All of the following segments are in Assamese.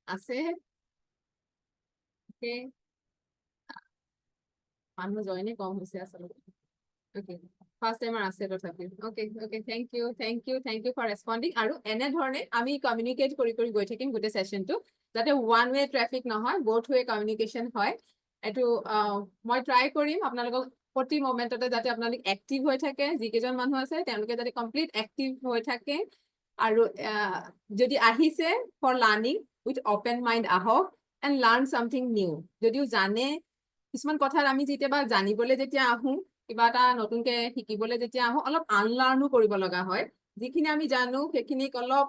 আছে ওকে মানুহ জইনে কম হৈছে আচলতে ওকে ফাৰ্ষ্ট টাইমাৰ আছে তথাপিও okay okay thank you for responding আৰু এনেধৰণে আমি কমিউনিকেট কৰি কৰি গৈ থাকিম গোটেই ছেশ্যনটো যাতে ওৱান ৱে ট্ৰেফিক নহয় বোথ ৱে কমিউনিকেশ্যন হয় এইটো মই ট্ৰাই কৰিম আপোনালোকক প্ৰতি মমেণ্টতে যাতে আপোনালোক এক্টিভ হৈ থাকে যিকেইজন মানুহ আছে তেওঁলোকে যাতে কমপ্লিট এক্টিভ হৈ থাকে আৰু যদি আহিছে for learning with open mind আহক এণ্ড লাৰ্ণ চামথিং নিউ যদিও জানে কিছুমান কথা আমি যেতিয়াবা জানিবলৈ যেতিয়া আহোঁ কিবা এটা নতুনকে শিকিবলৈ যেতিয়া আহোঁ অলপ আনলাৰ্ণো কৰিব লগা হয় যিখিনি আমি জানো সেইখিনিক অলপ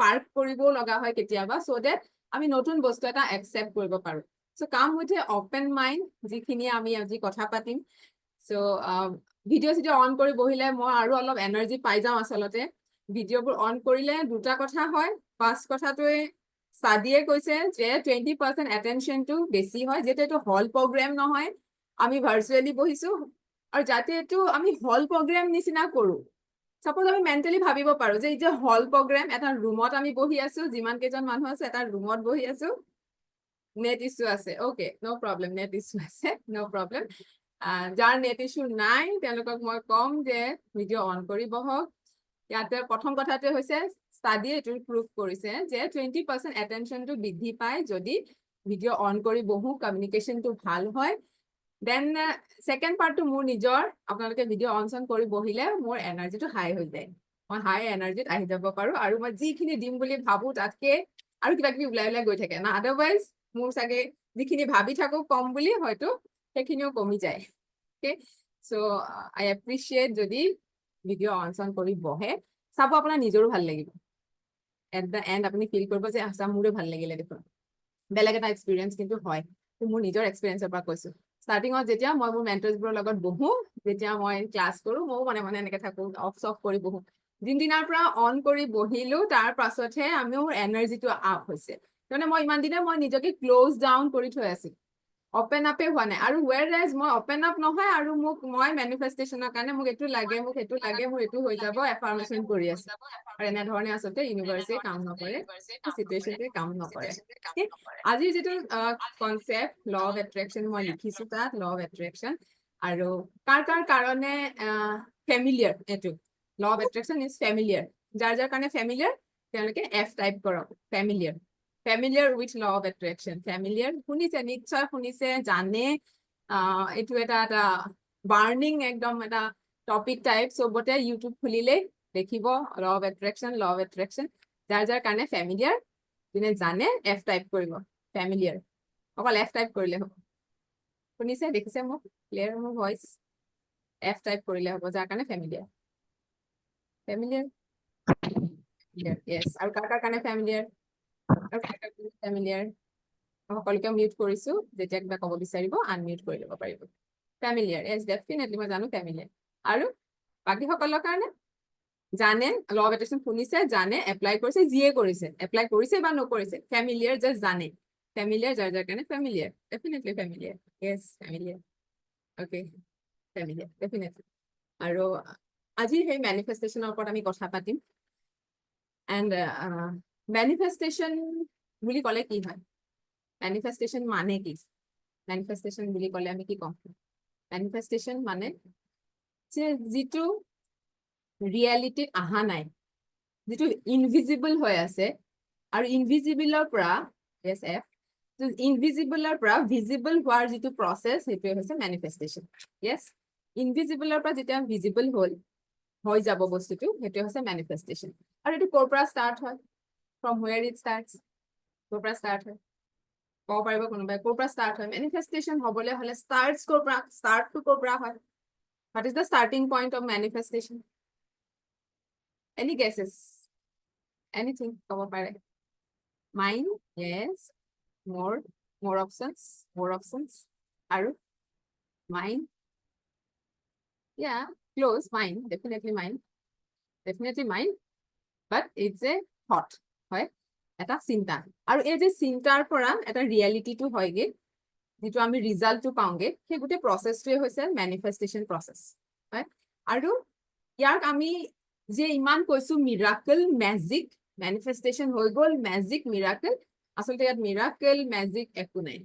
পাৰ্ক কৰিবও লগা হয় কেতিয়াবা চ' ডেট আমি নতুন বস্তু এটা একচেপ্ট কৰিব পাৰোঁ চ' come with a open mind যিখিনি আমি আজি কথা পাতিম চ' ভিডিঅ' চিডিঅ' অন কৰি বহিলে মই আৰু অলপ এনাৰ্জি পাই যাওঁ আচলতে ভিডিঅ'বোৰ অন কৰিলে দুটা কথা হয় ফাৰ্ষ্ট কথাটোৱে ষ্টাডিয়ে কৈছে যে 20% এটেনশ্যনটো বেছি হয় যিহেতু এইটো হল প্ৰগ্ৰেম নহয় আমি ভাৰ্চুৱেলি বহিছো আৰু যাতে এইটো আমি হল প্ৰগ্ৰেম নিচিনা কৰোঁ চাপোজ আমি মেণ্টেলি ভাবিব পাৰোঁ যে এই যে হল প্ৰগ্ৰেম এটা ৰুমত আমি বহি আছো যিমান কেইজন মানুহ আছে এটা ৰুমত বহি আছো নেট ইছ্যু আছে অ'কে ন' প্ৰব্লেম নেট ইছ্যু আছে ন' প্ৰব্লেম যাৰ নেট ইছ্যু নাই তেওঁলোকক মই ক'ম যে ভিডিঅ' অন কৰি বহক ইয়াতে প্ৰথম কথাটোৱে হৈছে ষ্টাডিয়ে এইটো প্ৰুভ কৰিছে যে 20% এটেনশ্যনটো বৃদ্ধি পায় যদি ভিডিঅ' অন কৰি বহো কমিউনিকেশ্যনটো ভাল হয় দেন ছেকেণ্ড পাৰ্টটো মোৰ নিজৰ আপোনালোকে ভিডিঅ' অন চন কৰি বহিলে মোৰ এনাৰ্জিটো হাই হৈ যায় মই হাই এনাৰ্জিত আহি যাব পাৰোঁ আৰু মই যিখিনি দিম বুলি ভাবোঁ তাতকে আৰু কিবা কিবি ওলাই ওলাই গৈ থাকে না আদাৰৱাইজ মোৰ চাগে যিখিনি ভাবি থাকোঁ কম বুলি হয়তো সেইখিনিও কমি যায় অ'কে চ' আই এপ্ৰিচিয়েট যদি ভিডিঅ' অন চন কৰি বহে চাব আপোনাৰ নিজৰো ভাল লাগিব এট দ্য এণ্ড আপুনি ফিল কৰিব যে আচ্ছা মোৰো ভাল লাগিলে দেখোন বেলেগ এটা এক্সপিৰিয়েঞ্চ কিন্তু হয় মোৰ নিজৰ এক্সপিৰিয়েঞ্চৰ পৰা কৈছোঁ ষ্টাৰ্টিঙত যেতিয়া মই মোৰ মেণ্টৰ্ছবোৰৰ লগত বহোঁ যেতিয়া মই ক্লাছ কৰোঁ ময়ো মনে মনে এনেকৈ থাকোঁ অফ চফ কৰি বহোঁ যোনদিনাৰ পৰা অন কৰি বহিলোঁ তাৰ পাছতহে মোৰ এনাৰ্জিটো আপ হৈছে তাৰমানে মই ইমান দিনে মই নিজকে ক্ল'জ ডাউন কৰি থৈ আছিলোঁ অপেন আপে হোৱা নাই আৰু ৱেৰ এজ মই অপেন আপ নহয় আৰু মই মেনিফেষ্টেশ্যনৰ কাৰণে মোক এইটো লাগে মোক সেইটো লাগে মোৰ এইটো হৈ যাব এফাৰ্মেশ্যন কৰি আছোঁ আৰু এনেধৰণে আচলতে ইউনিভাৰ্ছে কাম নকৰে চিটুৱেশ্যনটোৱে কাম নকৰে আজিৰ যিটো কনচেপ্ট ল অফ এট্ৰেকশ্যন মই লিখিছোঁ তাত ল অফ এট্ৰেকশ্যন আৰু কাৰ কাৰণে ফেমিলিয়াৰ এইটো law of attraction is familiar যাৰ কাৰণে ফেমিলিয়াৰ তেওঁলোকে এফ টাইপ কৰক familiar with law of attraction familiar শুনিছে নিশ্চয় শুনিছে জানে এইটো এটা বাৰ্ণিং একদম এটা টপিক টাইপ চবতে ইউটিউব খুলিলেই দেখিব ল অফ এট্ৰেকশ্যন যাৰ কাৰণে ফেমিলিয়াৰ যোনে জানে এফ টাইপ কৰিব ফেমিলিয়াৰ অকল এফ টাইপ কৰিলে হ'ব শুনিছে দেখিছে মোক ক্লিয়াৰ মোৰ ভইচ এফ টাইপ কৰিলে হ'ব যাৰ কাৰণে ফেমিলিয়াৰ য়েছ আৰু কাৰ কাৰণে ফেমিলিয়াৰ সকলোকে মিউট কৰিছোঁ যেতিয়া কিবা ক'ব বিচাৰিব আনমিউট কৰি ল'ব পাৰিব ফেমিলিয়াৰ য়েছ ডেফিনেটলি মই জানো ফেমিলিয়াৰ আৰু বাকীসকলৰ কাৰণে জানে ল অফ এট্ৰেকশ্যন শুনিছে জানে এপ্লাই কৰিছে যিয়ে কৰিছে এপ্লাই কৰিছে বা নকৰিছে ফেমিলিয়াৰ জাষ্ট জানে ফেমিলিয়াৰ যাৰ কাৰণে ফেমিলিয়াৰ ডেফিনেটলি ফেমিলিয়াৰ য়েছ ফেমিলিয়াৰ অ'কে ফেমিলিয়াৰ ডেফিনেটলি আৰু আজি সেই মেনিফেষ্টেশ্যনৰ ওপৰত আমি কথা পাতিম এণ্ড মেনিফেষ্টেশ্যন বুলি ক'লে কি হয় মেনিফেষ্টেশ্যন মানে কি মেনিফেষ্টেশ্যন বুলি ক'লে আমি কি ক'ম মেনিফেষ্টেশ্যন মানে যে যিটো ৰিয়েলিটিত অহা নাই যিটো ইনভিজিবল হৈ আছে আৰু ইনভিজিবলৰ পৰা ইনভিজিবলৰ পৰা ভিজিবল হোৱাৰ যিটো প্ৰচেছ সেইটোৱে হৈছে মেনিফেষ্টেশ্যন য়েছ ইনভিজিবলৰ পৰা যেতিয়া ভিজিবল হৈ যাব বস্তুটো সেইটোৱে হৈছে মেনিফেষ্টেশ্যন আৰু এইটো ক'ৰ পৰা ষ্টাৰ্ট হয় ফ্ৰম হুৱেৰ ইট ষ্টাৰ্টছ ক'ৰ পৰা ষ্টাৰ্ট হয় ক'ব পাৰিব কোনোবাই ক'ৰ পৰা ষ্টাৰ্ট হয় মেনিফেষ্টেশ্যন হ'বলৈ হ'লে ষ্টাৰ্টটো ক'ৰ পৰা হয় what is the starting point of manifestation any guesses anything ক'ব পাৰে মাইণ্ড য়েছ more options আৰু mind close mind definitely mind but it's a thought হয় এটা চিন্তা আৰু এই যে চিন্তাৰ পৰা এটা ৰিয়েলিটিটো হয়গে যিটো আমি ৰিজাল্টটো পাওঁগে সেই গোটেই প্ৰচেছটোৱে হৈছে মেনিফেষ্টেশ্যন প্ৰচেছ হয় আৰু ইয়াক আমি যে ইমান কৈছো মিৰাকল মেজিক মেনিফেষ্টেশ্যন হৈ গ'ল মেজিক মিৰাকল আচলতে ইয়াত মিৰাকেল মেজিক একো নাই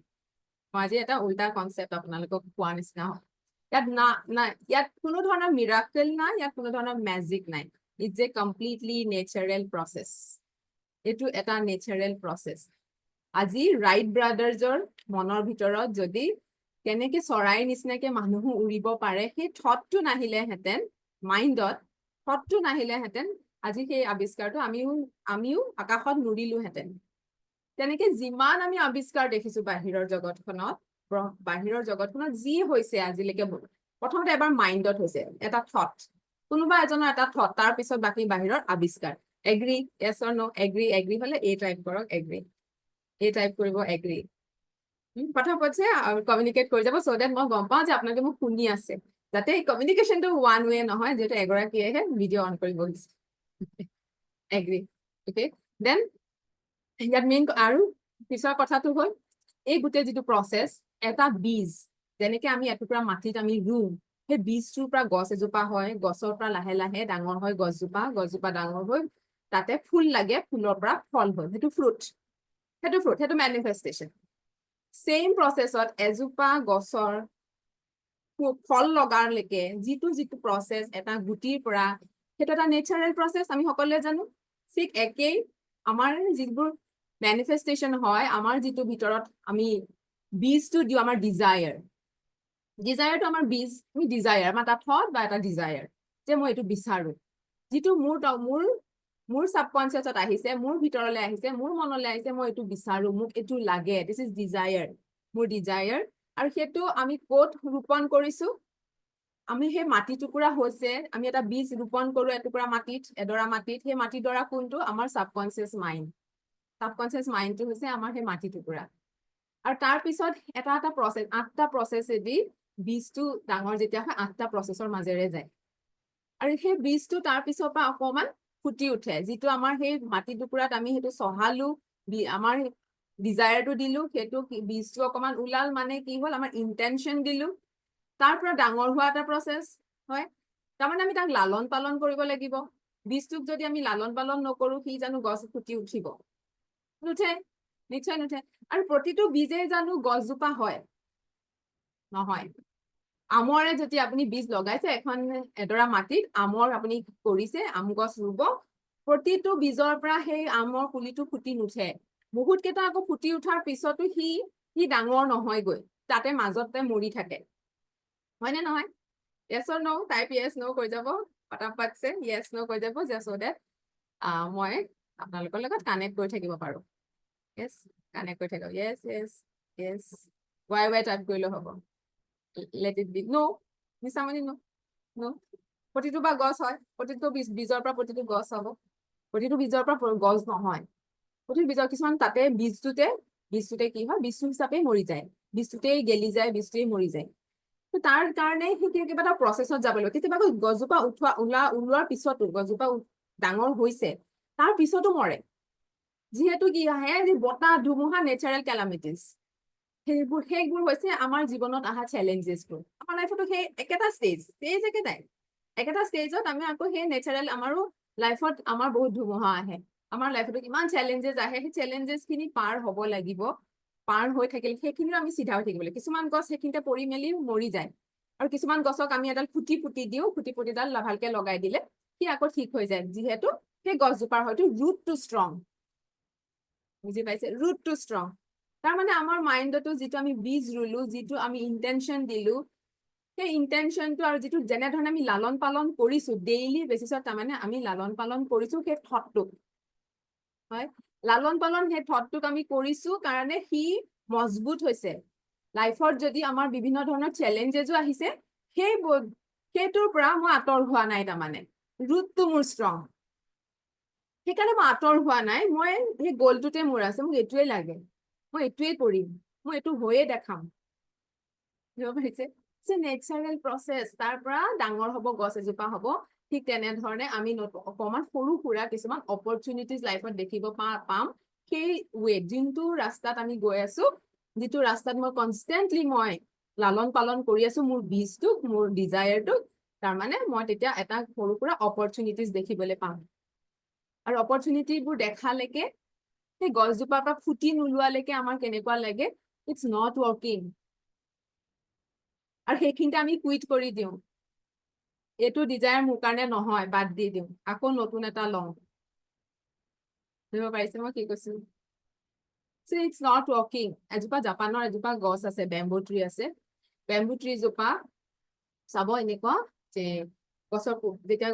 মই আজি এটা উল্টা কনচেপ্ট আপোনালোকক কোৱাৰ নিচিনা হয় ইয়াত না ইয়াত কোনো ধৰণৰ মিৰাকেল নাই ইয়াত কোনো ধৰণৰ মেজিক নাই it's a completely natural process এইটো এটা নেচাৰেল প্ৰচেছ আজি ৰাইট ব্ৰাদাৰ্ছৰ মনৰ ভিতৰত যদি কেনেকে চৰাইৰ নিচিনাকে মানুহো উৰিব পাৰে সেই থটটো নাহিলেহেঁতেন মাইণ্ডত থটটো নাহিলেহেঁতেন আজি সেই আৱিষ্কাৰটো আমিও আকাশত নুৰিলোহেঁতেন তেনেকে যিমান আমি আৱিষ্কাৰ দেখিছো বাহিৰৰ জগতখনত যি হৈছে আজিলৈকে প্ৰথমতে এবাৰ মাইণ্ডত হৈছে এটা থট কোনোবা এজনৰ এটা থট তাৰ পিছত বাকী বাহিৰৰ আৱিষ্কাৰ agri yes or no agri হলে এ টাইপ কৰক এগ্ৰি এ টাইপ কৰিব এগ্ৰি পটাপট কমিউনিকেট কৰি যাব চ' ডেট মই গম পাওঁ যে আপোনালোকে মোক শুনি আছে যাতে এই কমিউনিকেশ্যনটো ওৱান ৱে নহয় যিহেতু এগৰাকীয়েহে ভিডিঅ' অন কৰিব গৈছে এগ্ৰি অ'কে দেন ইয়াত মেইন আৰু পিছৰ কথাটো হ'ল এই গোটেই যিটো প্ৰচেছ এটা বীজ যেনেকে আমি এটুকুৰা মাটিত আমি ৰুওঁ সেই বীজটোৰ পৰা গছ এজোপা হয় গছৰ পৰা লাহে লাহে ডাঙৰ হয় গছজোপা ডাঙৰ হৈ তাতে ফুল লাগে ফুলৰ পৰা ফল হয় সেইটো ফ্ৰুট সেইটো মেনিফেষ্টেশ্যন চেম প্ৰচেছত এজোপা গছৰ ফল লগাৰলৈকে যিটো প্ৰচেছ এটা গুটিৰ পৰা সেইটো এটা নেচাৰেল প্ৰচেছ আমি সকলোৱে জানো ঠিক একেই আমাৰ যিবোৰ মেনিফেষ্টেশ্যন হয় আমাৰ যিটো ভিতৰত আমি বীজটো দিওঁ আমাৰ ডিজায়াৰটো আমাৰ বীজ আমি ডিজায়াৰ আমাৰ এটা থট বা এটা ডিজায়াৰ যে মই এইটো বিচাৰো যিটো মোৰ ছাবকনচিয়াছত আহিছে মোৰ ভিতৰলৈ আহিছে মোৰ মনলৈ আহিছে মই এইটো বিচাৰো মোক এইটো লাগে দিছ ইজ ডিজায়াৰ মোৰ ডিজায়াৰ আৰু সেইটো আমি ক'ত ৰোপণ কৰিছো আমি সেই মাটি টুকুৰা হৈছে আমি এটা বীজ ৰোপণ কৰো এটুকুৰা মাটিত এডৰা মাটিত সেই মাটিডৰা কোনটো আমাৰ ছাবকনচিয়াছ মাইণ্ডটো হৈছে আমাৰ সেই মাটি টুকুৰা আৰু তাৰ পিছত এটা প্ৰচেছ 8টা প্ৰচেছেদি বীজটো ডাঙৰ যেতিয়া হয় 8টা প্ৰচেছৰ মাজেৰে যায় আৰু সেই বীজটো তাৰ পিছৰ পৰা অকণমান ফুটি উঠে যিটো আমাৰ সেই মাটি টুকুৰাত আমি সেইটো চহালো আমাৰ ডিজায়াৰটো দিলো সেইটো বীজটো অকণমান ওলাল মানে কি হ'ল আমাৰ ইণ্টেনশ্যন দিলো তাৰ পৰা ডাঙৰ হোৱা এটা প্ৰচেছ হয় তাৰমানে আমি তাক লালন পালন কৰিব লাগিব বীজটোক যদি আমি লালন পালন নকৰো সি জানো গছ ফুটি উঠিব নুঠে নিশ্চয় নুঠে আৰু প্ৰতিটো বীজে জানো গছজোপা হয় নহয় আমৰে যদি আপুনি বীজ লগাইছে এখন এডৰা মাটিত আমৰ আপুনি কৰিছে আম গছ ৰুব প্ৰতিটো বীজৰ পৰা সেই আমৰ পুলিটো ফুটি নুঠে বহুত কেইটা আকৌ ফুটি উঠাৰ পিছতো সি ডাঙৰ নহয়গৈ তাতে মাজতে মৰি থাকে হয়নে নহয় yes or no type yes no কৈ যাব পটাপটছে yes no কৈ যাব যে so that মই আপোনালোকৰ লগত কানেক্ট কৰি থাকিব পাৰো yes কানেক্ট কৰি থাকিব yes why টাইপ কৰিলে হ'ব let it be no নিচামনি no প্ৰতিটো বা গছ হয় প্ৰতিটো বীজৰ পৰা প্ৰতিটো গছ হ'ব প্ৰতিটো বীজৰ পৰা গছ নহয় প্ৰতিটো বীজৰ কিছুমান তাতে বীজটোতে কি হয় বীজটো হিচাপে মৰি যায় বীজটোতেই গেলি যায় বীজটোৱেই মৰি যায় তাৰ কাৰণে সি কিবা এটা প্ৰচেছত যাব লাগিব কেতিয়াবা গছজোপা ওলোৱাৰ পিছতো গছজোপা ডাঙৰ হৈছে তাৰ পিছতো মৰে যিহেতু কি আহে বতাহ ধুমুহা নেচাৰেল কেলামিটিজ সেইবোৰ হৈছে আমাৰ জীৱনত অহা চেলেঞ্জেছবোৰ আমাৰ লাইফতো সেই একেটা ষ্টেজ একেটা ষ্টেজত আমি আকৌ সেই নেচাৰেল আমাৰো লাইফত আমাৰ বহুত ধুমুহা আহে আমাৰ লাইফতো কিমান চেলেঞ্জেছ আহে সেই চেলেঞ্জেছখিনি পাৰ হ'ব লাগিব পাৰ হৈ থাকিলে সেইখিনিও আমি চিধা হৈ থাকিব লাগিব কিছুমান গছ সেইখিনিতে পৰি মেলি মৰি যায় আৰু কিছুমান গছক আমি এডাল ফুটি দিওঁ ফুটিডাল ভালকে লগাই দিলে সি আকৌ ঠিক হৈ যায় যিহেতু সেই গছজোপাৰ হয়তো ৰুটটো ষ্ট্ৰং বুজি পাইছে ৰুটটো ষ্ট্ৰং তাৰমানে আমাৰ মাইণ্ডতো যিটো আমি বীজ ৰুলো যিটো আমি ইণ্টেনশ্যন দিলো সেই ইণ্টেনশ্যনটো আৰু যিটো যেনেধৰণে আমি লালন পালন কৰিছো ডেইলি বেচিছত তাৰমানে আমি লালন পালন কৰিছো সেই থটটোক হয় লালন পালন সেই থটটোক আমি কৰিছো কাৰণে সি মজবুত হৈছে লাইফত যদি আমাৰ বিভিন্ন ধৰণৰ চেলেঞ্জেছো আহিছে সেইটোৰ পৰা মই আঁতৰ হোৱা নাই তাৰমানে ৰুটটো মোৰ ষ্ট্ৰং সেইকাৰণে মই আঁতৰ হোৱা নাই মই সেই গ'লটোতে মোৰ আছে মোক এইটোৱে লাগে মই এইটোৱে কৰিম মই এইটো হৈয়ে দেখাম নেচাৰেল প্ৰচেছ তাৰ পৰা ডাঙৰ হ'ব গছ এজোপা হ'ব ঠিক তেনেধৰণে আমি অকণমান সৰু সুৰা কিছুমান অপৰচুনিটিজ লাইফত দেখিব পাম সেই ৱেত যোনটো ৰাস্তাত আমি গৈ আছো যিটো ৰাস্তাত মই কনষ্টেণ্টলি মই লালন পালন কৰি আছো মোৰ বীজটোক মোৰ ডিজায়াৰটোক তাৰমানে মই তেতিয়া এটা সৰু সুৰা অপৰচুনিটিজ দেখিবলৈ পাম আৰু অপৰচুনিটিবোৰ দেখালৈকে সেই গছজোপাৰ পৰা ফুটি নোলোৱালৈকে আমাৰ কেনেকুৱা লাগে ইটছ নট ৱৰ্কিং আৰু সেইখিনিতে আমি কুইট কৰি দিওঁ এইটো ডিজায়াৰ মোৰ কাৰণে নহয় বাদ দি দিওঁ আকৌ নতুন এটা লওঁ বুজিব পাৰিছে মই কি কৈছো So it's not working. এজোপা জাপানৰ এজোপা গছ আছে বেম্বু ট্ৰী আছে বেম্বু ট্ৰী জোপা চাব এনেকুৱা যে গছৰ যেতিয়া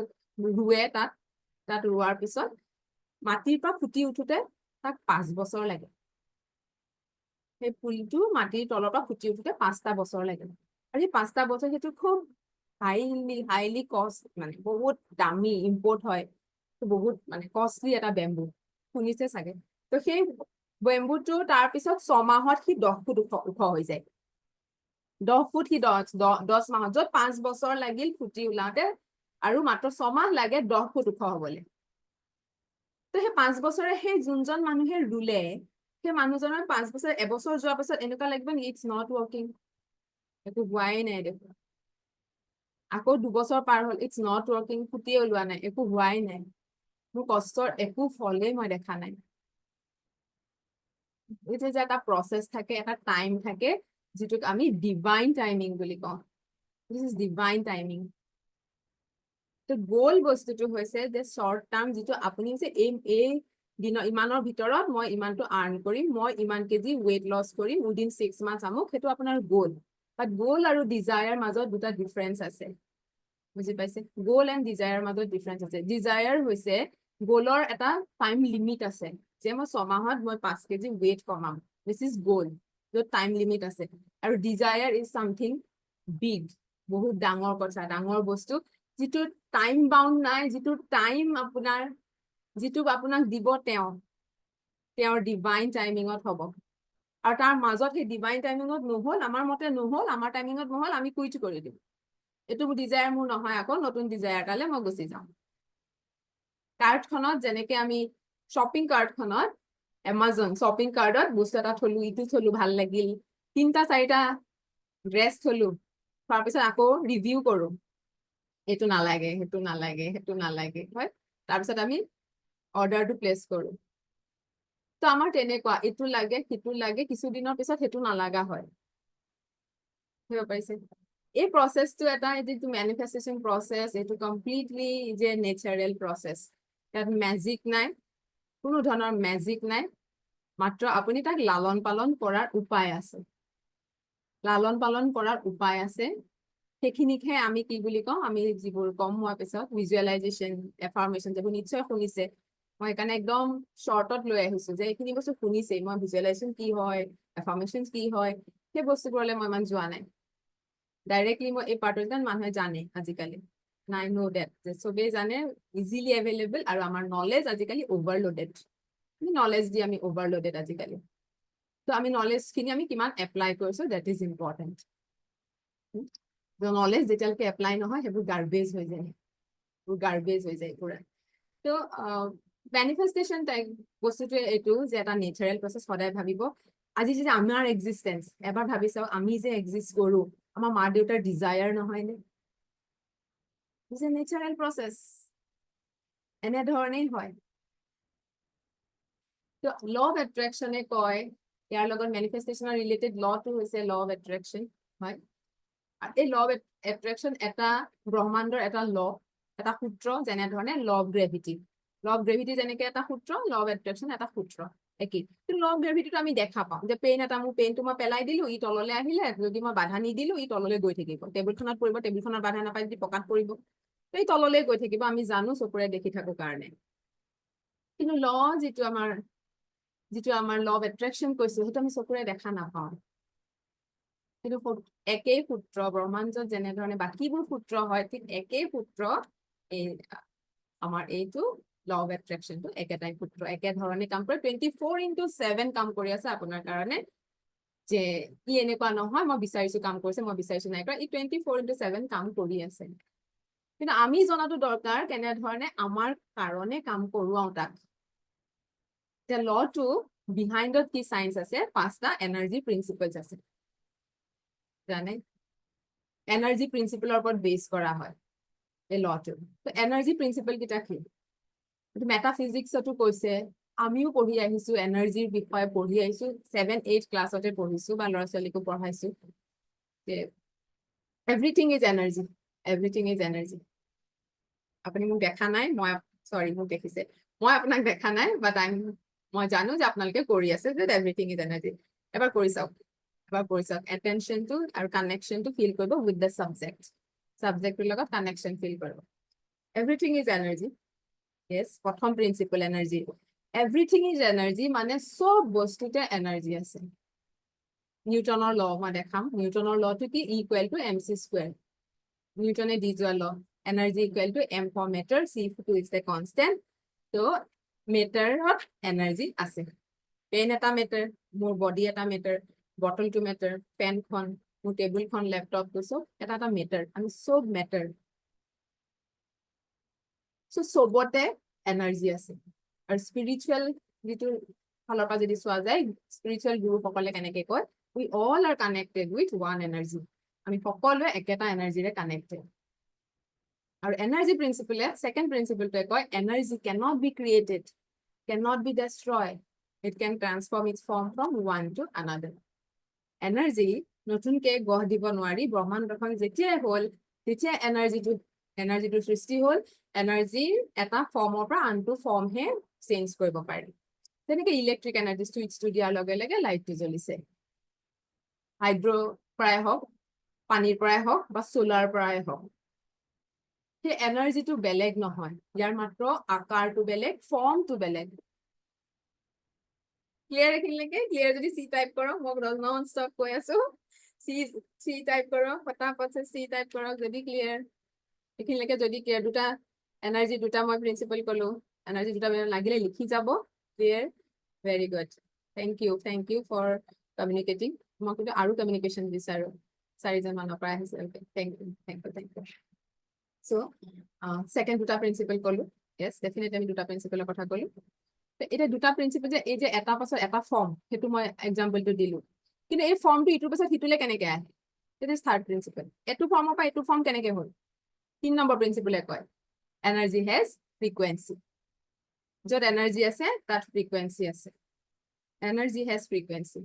ৰুৱে তাত ৰোৱাৰ পিছত মাটিৰ পৰা ফুটি উঠোতে তাক 5 বছৰ লাগে সেই পুলিটো মাটিৰ তলৰ পৰা ফুটি উঠোতে 5টা বছৰ লাগে আৰু সেই 5টা বছৰ সেইটো খুব হাইলি কষ্ট মানে বহুত দামী ইম্পৰ্ট হয় বহুত মানে কষ্টলি এটা বেম্বু শুনিছে চাগে তো সেই বেম্বুটো তাৰ পিছত 6 মাহত সি 10 ফুট ওখ হৈ যায় 10 ফুট সি 10 মাহত য'ত 5 বছৰ লাগিল ফুটি ওলাওতে আৰু মাত্ৰ 6 মাহ লাগে 10 ফুট ওখ হ'বলৈ তো সেই 5 বছৰে সেই যোনজন মানুহে ৰুলে সেই মানুহজনৰ 5 বছৰ এবছৰ যোৱাৰ পিছত এনেকুৱা লাগিব ইটছ নট ৱৰ্কিং একো হোৱাই নাই দেখোন আকৌ 2 বছৰ পাৰ হ'ল ইটছ নট ৱৰ্কিং ফুটিয়ে ওলোৱা নাই একো হোৱাই নাই মোৰ কষ্টৰ একো ফলেই মই দেখা নাই এইটো যে এটা প্ৰসেস থাকে এটা টাইম থাকে যেটোক আমি ডিভাইন টাইমিং বুলি কওঁ দিস ইজ ডিভাইন টাইমিং তো গোল বস্তুটো হৈছে যে শৰ্ট টাৰ্ম যেটো আপুনি যে এই দিন ইমানৰ ভিতৰত মই ইমানটো আৰ্ন কৰিম মই ইমান কেজি ওয়েট লস কৰিম উইদিন 6 মান্থস আমক সেইটো আপোনাৰ গোল বাট গোল আৰু ডিজায়াৰ মাজত দুটা ডিফাৰেন্স আছে বুজি পাইছে গোল এন্ড ডিজায়াৰ মাজত ডিফাৰেন্স আছে ডিজায়াৰ হৈছে গোলৰ এটা টাইম লিমিট আছে যে মই 6 মাহত মই 5 কেজি ওয়েট কমাম দিস ইজ গোল য'ত টাইম লিমিট আছে আৰু ডিজায়াৰ ইজ সামথিং বিগ বহুত ডাঙৰ কথা ডাঙৰ বস্তু যেটো টাইম বাউন্ড নাই যেটো টাইম আপোনাক দিব তেওঁৰ ডিভাইন টাইমিঙত হ'ব আৰু তাৰ মাজত সেই ডিভাইন টাইমিঙত নহল আমাৰ মতে নহল আমাৰ টাইমিঙত নহল আমি কুইট কৰি দিম এইটো ডিজায়াৰ মোৰ নহয় আকৌ নতুন ডিজায়াৰ কালে মই গুচি যাম কাৰ্ডখনত যেনেকে আমি শ্বপিং কাৰ্ডখনত এমাজন শ্বপিং কাৰ্ডত বস্তু এটা থলো ইটো থলো ভাল লাগিল 3টা 4টা ড্ৰেছ থলো তাৰপিছত আকৌ ৰিভিউ কৰো এইটো নালাগে হেতু নালাগে হয় তাৰপিছত আমি অৰ্ডাৰটো প্লেস কৰো তো আমাৰ তেনেকুৱা এইটো লাগে কিটো লাগে কিছু দিনৰ পিছত হেতু নালাগা হয় হেব পাইছে এই প্ৰসেসটো এটা যেটো ম্যানিফেস্টেশন প্ৰসেস এটো কমপ্লিটলি যে নেচাৰেল প্ৰসেস তাত ম্যাজিক নাই কোনো ধৰণৰ ম্যাজিক নাই মাত্ৰ আপুনি তাক লালন পালন কৰাৰ উপায় আছে সেইখিনিকহে আমি কি বুলি কওঁ আমি যিবোৰ কম হোৱাৰ পিছত ভিজুৱেলাইজেচন এফাৰ্মেশন যেবোৰ নিশ্চয় শুনিছে মই একাৰণে একদম শৰ্টত লৈ আহিছো যে এইখিনি বস্তু শুনিছে মই ভিজুৱেলাইজেচন কি হয় এফাৰ্মেশন কি হয় সেই বস্তুবোৰলে মই ইমান যোৱা নাই ডাইৰেক্টলি মই এই পাৰ্টজন মানুহে জানে আজিকালি নাই নো ডেট যে সবেই জানে ইজিলি এভেইলেবল আৰু আমাৰ নলেজ আজিকালি ওভাৰলোডেড নলেজ দি আমি ওভাৰলোডেড আজিকালি তো আমি নলেজ খিনি আমি কিমান এপ্লাই কৰিছো দ্যাট ইজ ইম্পৰ্টেন্ট নলেজ যেতিয়ালৈকে এপ্লাই নহয় সেইবোৰ গাৰ্বেজ হৈ যায় পুৰা তো ম্যানিফেস্টেশন টাইপ বস্তুটো এইটো যে এটা নেচাৰেল প্ৰসেস সদায় ভাবিব আজি যে আমাৰ এক্সিস্টেন্স এবাৰ ভাবি চাও আমি যে এক্সিস্ট কৰো আমাৰ মা দেউতাৰ ডিজায়াৰ নহয় নে ইজ এ নেচাৰেল প্ৰসেস এনে ধৰণেই হয় তো ল অফ এট্ৰাকশনে কয় ইয়াৰ লগত ম্যানিফেস্টেশনৰ ৰিলেটেড লটো হৈছে ল অফ এট্ৰাকশন হয় এই ল অফ এট্ৰাকশন এটা ব্ৰহ্মাণ্ডৰ এটা ল এটা সূত্ৰ যেনে ধৰণে ল অফ গ্ৰেভিটি যেনেকে এটা সূত্ৰ ল অফ এট্ৰাকশন এটা সূত্ৰ একেই কিন্তু ল অফ গ্ৰেভিটিটো আমি দেখা পাওঁ যে পেইনটো মই পেলাই দিলো ই তললৈ আহিলে যদি মই বাধা নিদিলো ই তললৈ গৈ থাকিব টেবুলখনত পৰিব টেবুলখনৰ বাধা নাপাই যদি পকাত পৰিব এই তললৈ গৈ থাকিব আমি জানো চকুৰে দেখি থাকো কাৰণে কিন্তু যিটো আমাৰ ল অফ এট্ৰাকশন কৈছো সেইটো আমি চকুৰে দেখা নাপাওঁ কিন্তু একেই সূত্ৰ ব্ৰহ্মাণ্ডত যেনে ধৰণে বাকিবোৰ সূত্ৰ হয় ঠিক একেই সূত্ৰ এই আমাৰ এইটো ল অফ এট্ৰাকশনটো একেটাই সূত্ৰ একে ধৰণে কাম কৰে 24/7 কাম কৰি আছে আপোনাৰ কাৰণে যে ই এনেকুৱা নহয় মই বিচাৰিছো কাম কৰিছে মই বিচাৰিছো নাই কৰা ই 24/7 কাম কৰি আছে কিন্তু আমি জনাটো দৰকাৰ কেনে ধৰণে আমাৰ কাৰণে কাম কৰোৱাও তাক The law 2 behind কি সায়েন্স আছে 5টা এনাৰ্জি প্ৰিন্সিপলস আছে জানে এনাৰ্জি প্ৰিন্সিপলৰ ওপৰত বেস কৰা হয় এই ল 2 তো এনাৰ্জি প্ৰিন্সিপল কিটা কি মেটাফিজিক্সতো কৈছে আমিও পঢ়ি আহিছো এনাৰ্জিৰ বিষয়ে পঢ়ি আহিছো 7-8 ক্লাছতে পঢ়িছো বা ল'ৰা ছোৱালীকো পঢ়াইছো যে এভৰিথিং ইজ এনাৰ্জি আপুনি মোক দেখা নাই মই সৰি মোক দেখিছে মই আপোনাক দেখা নাই বাট মই জানো যে আপোনালোকে কৰি আছে যে এভৰিথিং ইজ এনাৰ্জি এবাৰ কৰি চাওক এটেনশ্যনটো আৰু কানেকশ্যনটো ফিল কৰিব উইথ দ্য ছাবজেক্টটোৰ লগত কানেকশ্যন ফিল কৰিব এভৰিথিং ইজ এনাৰ্জি য়েছ প্ৰথম principle energy everything is energy মানে চব বস্তুতে এনাৰ্জি আছে নিউটনৰ ল মই দেখাম নিউটনৰ লটো কি ইকুৱেল টু mc স্কুৱেৰ নিউটনে দি যোৱা law energy equal to m for matter c2 is the constant তো মেটাৰত এনাৰ্জি আছে পেন এটা মেটাৰ মোৰ বডি এটা মেটাৰ বটলটো মেটাৰ পেনখন মোৰ টেবুলখন লেপটপটো চব এটা এটা মেটাৰ আমি চব মেটাৰ চবতে এনাৰ্জি আছে আৰু স্পিৰিচুৱেল যিটো ফালৰ পৰা যদি চোৱা যায় স্পিৰিচুৱেল গুৰুসকলে কেনেকে কয় we all are connected with one energy আমি সকলোৱে একেটা এনাৰ্জিৰে কানেক্টেড আৰু এনাৰ্জি প্ৰিন্সিপলে ছেকেণ্ড প্ৰিন্সিপলটোৱে কয় energy cannot be created cannot be destroy it can transform its form from one to another energy নতুনকে গঢ় দিব নোৱাৰি ব্ৰহ্মাণ্ডখন যেতিয়াই হ'ল তেতিয়া এনাৰ্জিটো সৃষ্টি হ'ল এনাৰ্জিৰ এটা ফৰ্মৰ পৰা আনটো ফৰ্মহে চেঞ্জ কৰিব পাৰি তেনেকে ইলেক্ট্ৰিক এনাৰ্জি চুইচটো দিয়াৰ লগে লগে লাইটটো জ্বলিছে হাইড্ৰ পৰাই হওক পানীৰ পৰাই হওক বা সোলাৰ পৰাই হওক সেই এনাৰ্জিটো বেলেগ নহয় ইয়াৰ মাত্ৰ আকাৰটো বেলেগ ফৰ্মটো বেলেগ ক্লিয়াৰ এইখিনিলৈকে ক্লিয়াৰ যদি চি টাইপ কৰক মই নন ষ্টপ কৈ আছো চি টাইপ কৰক ফটাফট চি টাইপ কৰক যদি ক্লিয়াৰ এইখিনিলৈকে যদি ক্লিয়াৰ দুটা এনাৰ্জি দুটা মই প্ৰিন্সিপল কলো এনাৰ্জি দুটা লাগিলে লিখি যাব clear very good thank you for communicating মই কিন্তু আৰু কমিউনিকেশ্যন বিচাৰো 4জন মানৰ পৰা আহিছে থেংক ইউ চ' ছেকেণ্ড দুটা প্ৰিন্সিপল কলো য়েছ ডেফিনেটলি আমি দুটা প্ৰিন্সিপলৰ কথা কলো এতিয়া দুটা প্ৰিন্সিপল যে এই যে এটা পাছত এটা ফৰ্ম সেইটো মই এক্সাম্পলটো দিলো কিন্তু এই ফৰ্মটো ইটোৰ পাছত সিটোলে কেনেকে আহে ইট ইজ থাৰ্ড প্ৰিন্সিপল এইটো ফৰ্মৰ পৰা এইটো ফৰ্ম কেনেকে হ'ল 3 নম্বৰ প্ৰিন্সিপলে কয় এনাৰ্জি হেজ ফ্ৰিকুৱেঞ্চি য'ত এনাৰ্জি আছে তাত ফ্ৰিকুৱেঞ্চি আছে এনাৰ্জি হেজ ফ্ৰিকুৱেঞ্চি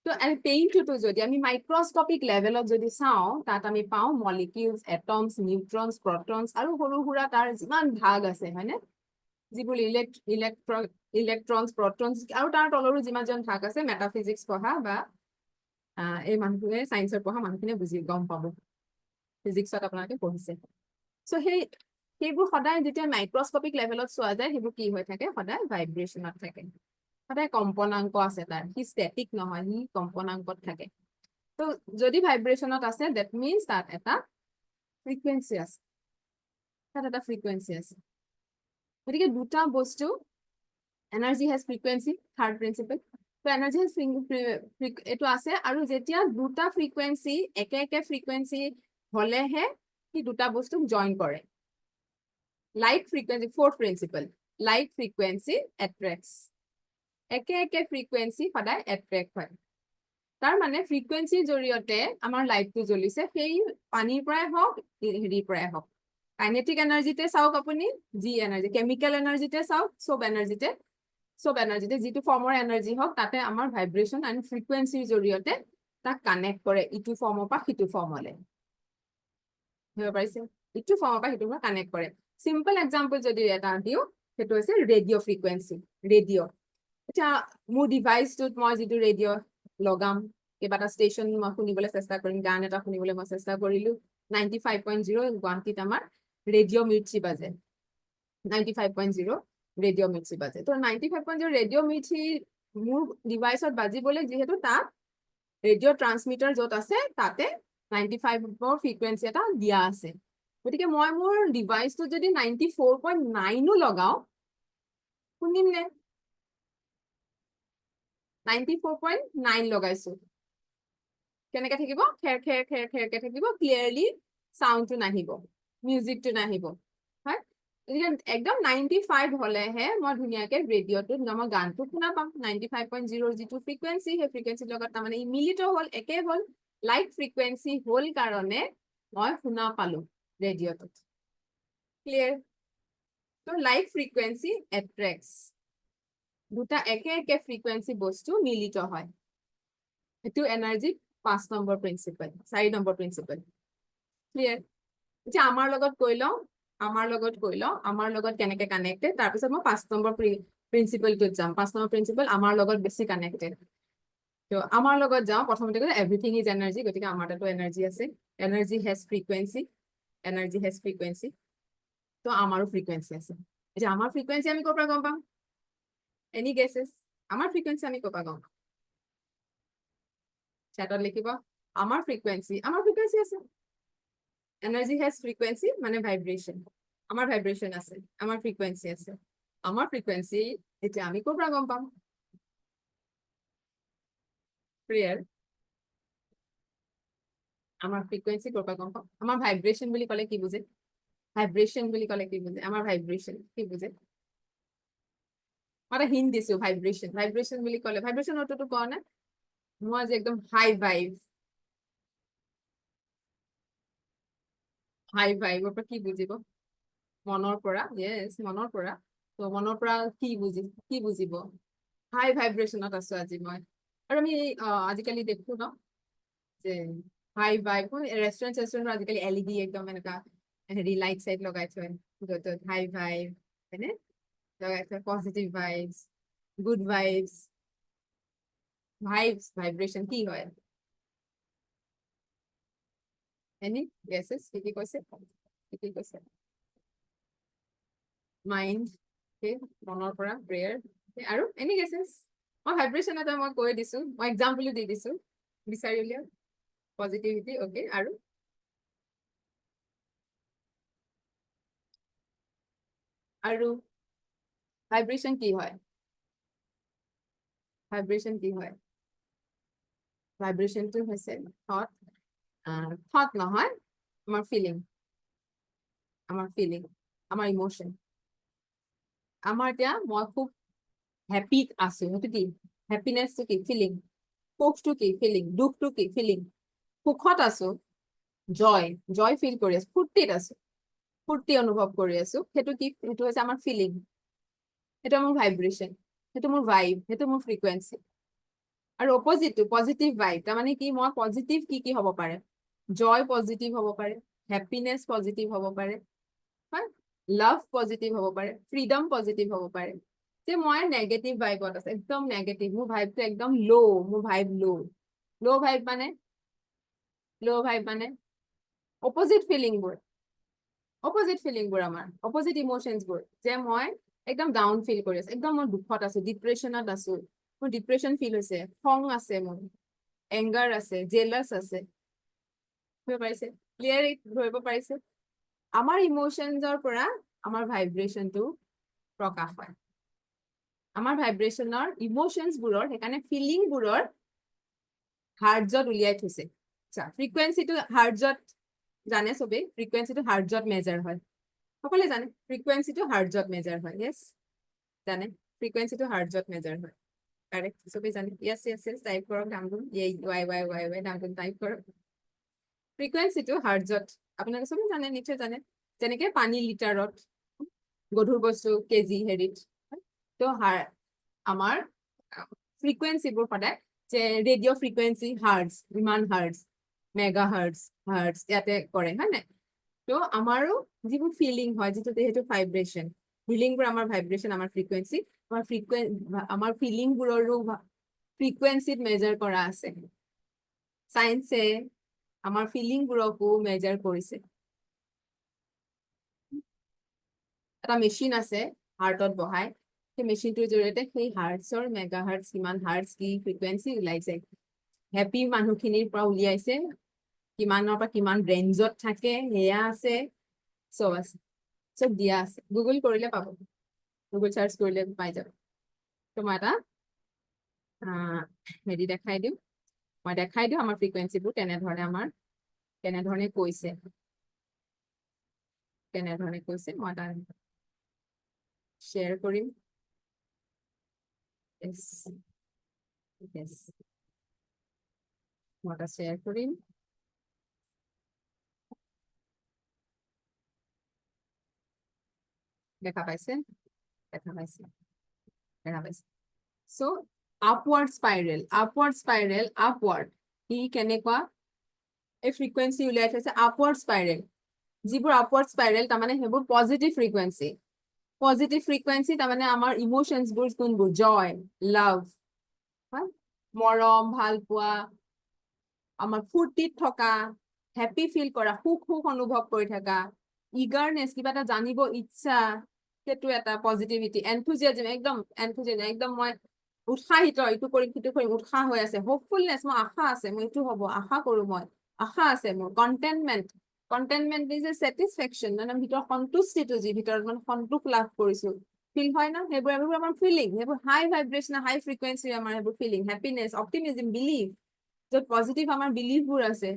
তো পেইনটোতো যদি আমি মাইক্ৰস্কপিক লেভেলত যদি চাওঁ তাত আমি পাওঁ মলিকিউলছ এটমছ নিউট্ৰনছ প্ৰটনছ আৰু সৰু সুৰা তাৰ যিমান ভাগ আছে হয়নে যিবোৰ ইলেক্ট্ৰনছ প্ৰটনছ আৰু তাৰ তলৰো যিমানজন ভাগ আছে মেটাফিজিক্স পঢ়া বা এই মানুহখিনিয়ে চায়েন্সৰ পঢ়া মানুহখিনিয়ে বুজি গম পাব ফিজিক্সত আপোনালোকে পঢ়িছে চ' সেইবোৰ সদায় যেতিয়া মাইক্ৰস্কপিক লেভেলত চোৱা যায় সেইবোৰ কি হৈ থাকে সদায় ভাইব্ৰেশ্যনত থাকে সদায় কম্পনাংক আছে তাৰ সি ষ্টেটিক নহয় সি কম্পনাংকত থাকে তো যদি ভাইব্ৰেশ্যনত আছে ডেট মিনছ তাত এটা ফ্ৰিকুৱেঞ্চি আছে গতিকে দুটা বস্তু energy has frequency third principle তো এনাৰ্জি হেজ এইটো আছে আৰু যেতিয়া দুটা ফ্ৰিকুৱেঞ্চি একে ফ্ৰিকুৱেঞ্চি হলেহে সি দুটা বস্তুক জইন কৰে light frequency fourth principle light frequency attracts একে ফ্ৰিকুৱেঞ্চি সদায় এট্ৰেক্ট হয় তাৰ মানে ফ্ৰিকুৱেঞ্চিৰ জৰিয়তে আমাৰ লাইটটো জ্বলিছে সেই পানীৰ পৰাই হওক হেৰিৰ পৰাই হওক কাইনেটিক এনাৰ্জিতে চাওক আপুনি যি এনাৰ্জি কেমিকেল এনাৰ্জিতে চাওক চব এনাৰ্জিতে যিটো ফৰ্মৰ এনাৰ্জি হওক তাতে আমাৰ ভাইব্ৰেশ্যন এণ্ড ফ্ৰিকুৱেঞ্চিৰ জৰিয়তে তাক কানেক্ট কৰে ইটো ফৰ্মৰ পৰা সিটো ফৰ্মলৈ ধৰিব পাৰিছে ইটো ফৰ্মৰ পৰা সিটো কানেক্ট কৰে চিম্পল এক্সাম্পল যদি এটা দিওঁ সেইটো হৈছে ৰেডিঅ' ফ্ৰিকুৱেঞ্চি ৰেডিঅ' এতিয়া মোৰ ডিভাইচটোত মই যিটো ৰেডিঅ' লগাম কিবা এটা ষ্টেচন মই শুনিবলৈ চেষ্টা কৰিম গান এটা শুনিবলৈ মই চেষ্টা কৰিলো 95.0 গুৱাহাটীত আমাৰ ৰেডিঅ' মিৰ্চি বাজে 95.0 ৰেডিঅ' মিৰ্চি বাজে তো 95.0 ৰেডিঅ' মিৰ্চি মোৰ ডিভাইচত বাজিবলৈ যিহেতু তাত ৰেডিঅ' ট্ৰান্সমিটাৰ য'ত আছে তাতে 95ৰ ফ্ৰিকুৱেঞ্চি এটা দিয়া আছে গতিকে মই মোৰ ডিভাইচটোত যদি 94.9ও লগাও শুনিম নে 94.9 লগাইছো কেনেকে থাকিব খেৰকে থাকিব ক্লিয়াৰলি সাউন্ডটো নাহিব মিউজিকটো নাহিব হয় একদম 95 হলেহে মই ধুনীয়াকে ৰেডিঅ'টোত মই গানটো শুনা পাম 95.0 যিটো ফ্ৰিকুৱেঞ্চি সেই ফ্ৰিকুৱেঞ্চিৰ লগত তাৰমানে মিলিত হ'ল একে হ'ল লাইট ফ্ৰিকুৱেঞ্চি হ'ল কাৰণে মই শুনা পালো দুটা একে একে ফ্ৰিকুৱেঞ্চি বস্তু মিলিত হয় এইটো energy 5 number principal 4 number principal clear এতিয়া আমাৰ লগত কৈ লওঁ আমাৰ লগত কেনেকে কানেক্টেড তাৰপিছত মই 5 নম্বৰ প্ৰিন্সিপালটোত যাম 5 নম্বৰ প্ৰিন্সিপাল আমাৰ লগত বেছি কানেক্টেড তো আমাৰ লগত যাওঁ প্ৰথমতে কৈছে এভৰিথিং ইজ এনাৰ্জি গতিকে আমাৰ তাতো এনাৰ্জি আছে এনাৰ্জি হেজ ফ্ৰিকুৱেঞ্চি তো আমাৰো ফ্ৰিকুৱেঞ্চি আছে এতিয়া আমাৰ ফ্ৰিকুৱেঞ্চি আমি ক'ৰ পৰা গম পাম এনি গেছেছ আমাৰ ফ্ৰিকুৱেঞ্চি আমি ক'ৰ পৰা গম পাম চেটত লিখিব আমাৰ ফ্ৰিকুৱেঞ্চি আছে এনাৰ্জি হেজ ফ্ৰিকুৱেঞ্চি মানে ভাইব্ৰেশ্যন আমাৰ ভাইব্ৰেশ্যন আছে আমাৰ ফ্ৰিকুৱেঞ্চি আছে আমাৰ ফ্ৰিকুৱেঞ্চি এতিয়া আমি ক'ৰ পৰা গম পাম ক্লিয়াৰ আমাৰ ফ্ৰিকুৱেঞ্চি ক'ৰ পৰা গম পাম আমাৰ ভাইব্ৰেশ্যন বুলি ক'লে কি বুজে আমাৰ ভাইব্ৰেশ্যন কি বুজে মই এটা হিন্ট দিছো ভাইব্ৰেশ্যন বুলি ক'লে ভাইব্ৰেশ্যন অৰ্থটো কোৱা নাই মই আজি একদম হাই ভাইবৰ পৰা কি বুজিব মনৰ পৰা মনৰ পৰা তো মনৰ পৰা কি বুজিব হাই ভাইব্ৰেশ্যনত আছো আজি মই আৰু আমি আজিকালি দেখো ন যে হাই ভাইব ৰেষ্টুৰেণ্ট আজিকালি LED একদম এনেকা হেৰি লাইট চাইট লগাই থয় য'ত হাই ভাইব হয়নে লগাই থয় পজিটিভ ভাইবছ গুড ভাইব্ৰেশ্যন কি হয় এনি গেছেছ কি কৈছে মাইণ্ড মনৰ পৰা প্ৰেয়াৰ আৰু এনি গেছেছ মই ভাইব্ৰেশ্যন এটা মই কৈ দিছো মই এক্সাম্পলো দি দিছো বিচাৰি উলিয়াও পজিটিভিটি অ'কে আৰু ভাইব্ৰেশ্যন কি হয় ভাইব্ৰেশ্যনটো হৈছে থট নহয় আমাৰ ফিলিং আমাৰ ইমোশ্যন আমাৰ এতিয়া মই খুব হেপিত আছো সেইটো কি হেপিনেছটো কি ফিলিং সুখটো কি ফিলিং দুখটো কি ফিলিং সুখত আছো জয় ফিল কৰি আছো ফূৰ্তিত আছো ফূৰ্তি অনুভৱ কৰি আছো সেইটো হৈছে আমাৰ ফিলিং সেইটো মোৰ ভাইব্ৰেশ্যন সেইটো মোৰ ভাইব সেইটো মোৰ ফ্ৰিকুৱেঞ্চি আৰু অপজিটটো পজিটিভ ভাইব তাৰমানে কি মই পজিটিভ কি হ'ব পাৰে জয় পজিটিভ হ'ব পাৰে হেপিনেছ পজিটিভ হ'ব পাৰে হয় লাভ পজিটিভ হ'ব পাৰে ফ্ৰীডম পজিটিভ হ'ব পাৰে যে মই নেগেটিভ ভাইবত আছে একদম নেগেটিভ মোৰ ভাইবটো একদম মোৰ ভাইব ল' ভাইব মানে অপজিট ফিলিংবোৰ আমাৰ অপজিট ইম'চনছবোৰ যে মই একদম ডাউন ফিল কৰি আছো একদম মই দুখত আছো ডিপ্ৰেশ্যনত আছো মোৰ ডিপ্ৰেশ্যন ফিল হৈছে খং আছে মোৰ এংগাৰ আছে জেলাছ আছে ধৰিব পাৰিছে ক্লিয়াৰ ধৰিব পাৰিছে আমাৰ ইম'চনছৰ পৰা আমাৰ ভাইব্ৰেশ্যনটো প্ৰকাশ হয় আমাৰ ভাইব্ৰেশ্যনৰ ইম'চনছবোৰৰ সেইকাৰণে ফিলিংবোৰৰ হাৰ্টজত উলিয়াই থৈছে ফ্ৰিকুৱেঞ্চিটো হাৰ্টজত জানে চবেই ফ্ৰিকুৱেঞ্চিটো হাৰ্টজত মেজাৰ হয় সকলোৱে জানে ফ্ৰিকুৱেঞ্চিটো হাৰ্টজত মেজাৰ হয় য়েছ জানে ফ্ৰিকুৱেঞ্চিটো হাৰ্টজত মেজাৰ হয় কাৰেক্ট চবেই জানে য়েছ টাইপ কৰক নামটো ৱাই নামটো টাইপ কৰক ফ্ৰিকুৱেঞ্চিটো হাৰ্টজত আপোনালোকে চবেই জানে নিশ্চয় জানে যেনেকে পানী লিটাৰত গধুৰ বস্তু কেজি হেৰিত তো আমাৰ ফ্ৰিকুৱেঞ্চিবোৰ সদায় যে ৰেডিঅ' ফ্ৰিকুৱেঞ্চি হাৰ্টজ ইমান হাৰ্টজ মেগা হাৰ্টজ ইয়াতে কৰে হয় নাই তো আমাৰো যিবোৰ ফিলিং হয় যিটো সেইটো ভাইব্ৰেশ্যন ফিলিংবোৰ আমাৰ ভাইব্ৰেশ্যন আমাৰ ফ্ৰিকুৱেঞ্চি আমাৰ ফিলিংবোৰৰো ফ্ৰিকুৱেঞ্চিত মেজাৰ কৰা আছে চায়েন্সে আমাৰ ফিলিংবোৰকো মেজাৰ কৰিছে এটা মেচিন আছে হাৰ্টত বহাই সেই মেচিনটোৰ জৰিয়তে সেই হাৰ্টছৰ মেগা হাৰ্টছ কিমান হাৰ্টছ কি ফ্ৰিকুৱেঞ্চি ওলাই যায় হেপী মানুহখিনিৰ পৰা উলিয়াইছে কিমানৰ পৰা কিমান ৰেঞ্জত থাকে সেয়া আছে চব দিয়া আছে গুগল কৰিলে পাব গুগল চাৰ্চ কৰিলে পাই যাব তো মই এটা হেৰি দেখাই দিওঁ আমাৰ ফ্ৰিকুৱেঞ্চিবোৰ কেনেধৰণে কৈছে মই এটা শ্বেয়াৰ কৰিম মই এটা শ্বেয়াৰ কৰিম দেখা পাইছে So upward spiral upward ই কেনেকুৱা এই frequency উলিয়াই থৈছে upward spiral যিবোৰ upward spiral তাৰমানে সেইবোৰ positive frequency তাৰমানে আমাৰ emotions বোৰ কোনবোৰ joy love মৰম ভাল পোৱা আমাৰ ফুৰ্তিত থকা হ্যাপি ফিল কৰা সুখ অনুভৱ কৰি থকা eagerness কিবা এটা জানিব ইচ্ছা সেইটো এটা পজিটিভিটি enthusiasm একদম মই উৎসাহিত ইটো কৰিম সিটো কৰিম উৎসাহ হৈ আছে হোপফুলনেস মই আশা আছে মই ইটো হ'ব আশা কৰো মই আশা আছে মোৰ কন্টেনমেন্ট ইজ এ স্যাটিসফ্যাকশন মানে ভিতৰ সন্তুষ্টিটো যি ভিতৰত মানে সন্তোষ লাভ কৰিছো ফিল হয় না সেইবোৰ আমাৰ ফিলিং সেইবোৰ হাই ভাইব্ৰেশন হাই ফ্ৰিকুৱেন্সি আমাৰ সেইবোৰ ফিলিং হ্যাপিনেস অপটিমিজম বিলিভ য'ত পজিটিভ আমাৰ বিলিভ বোৰ আছে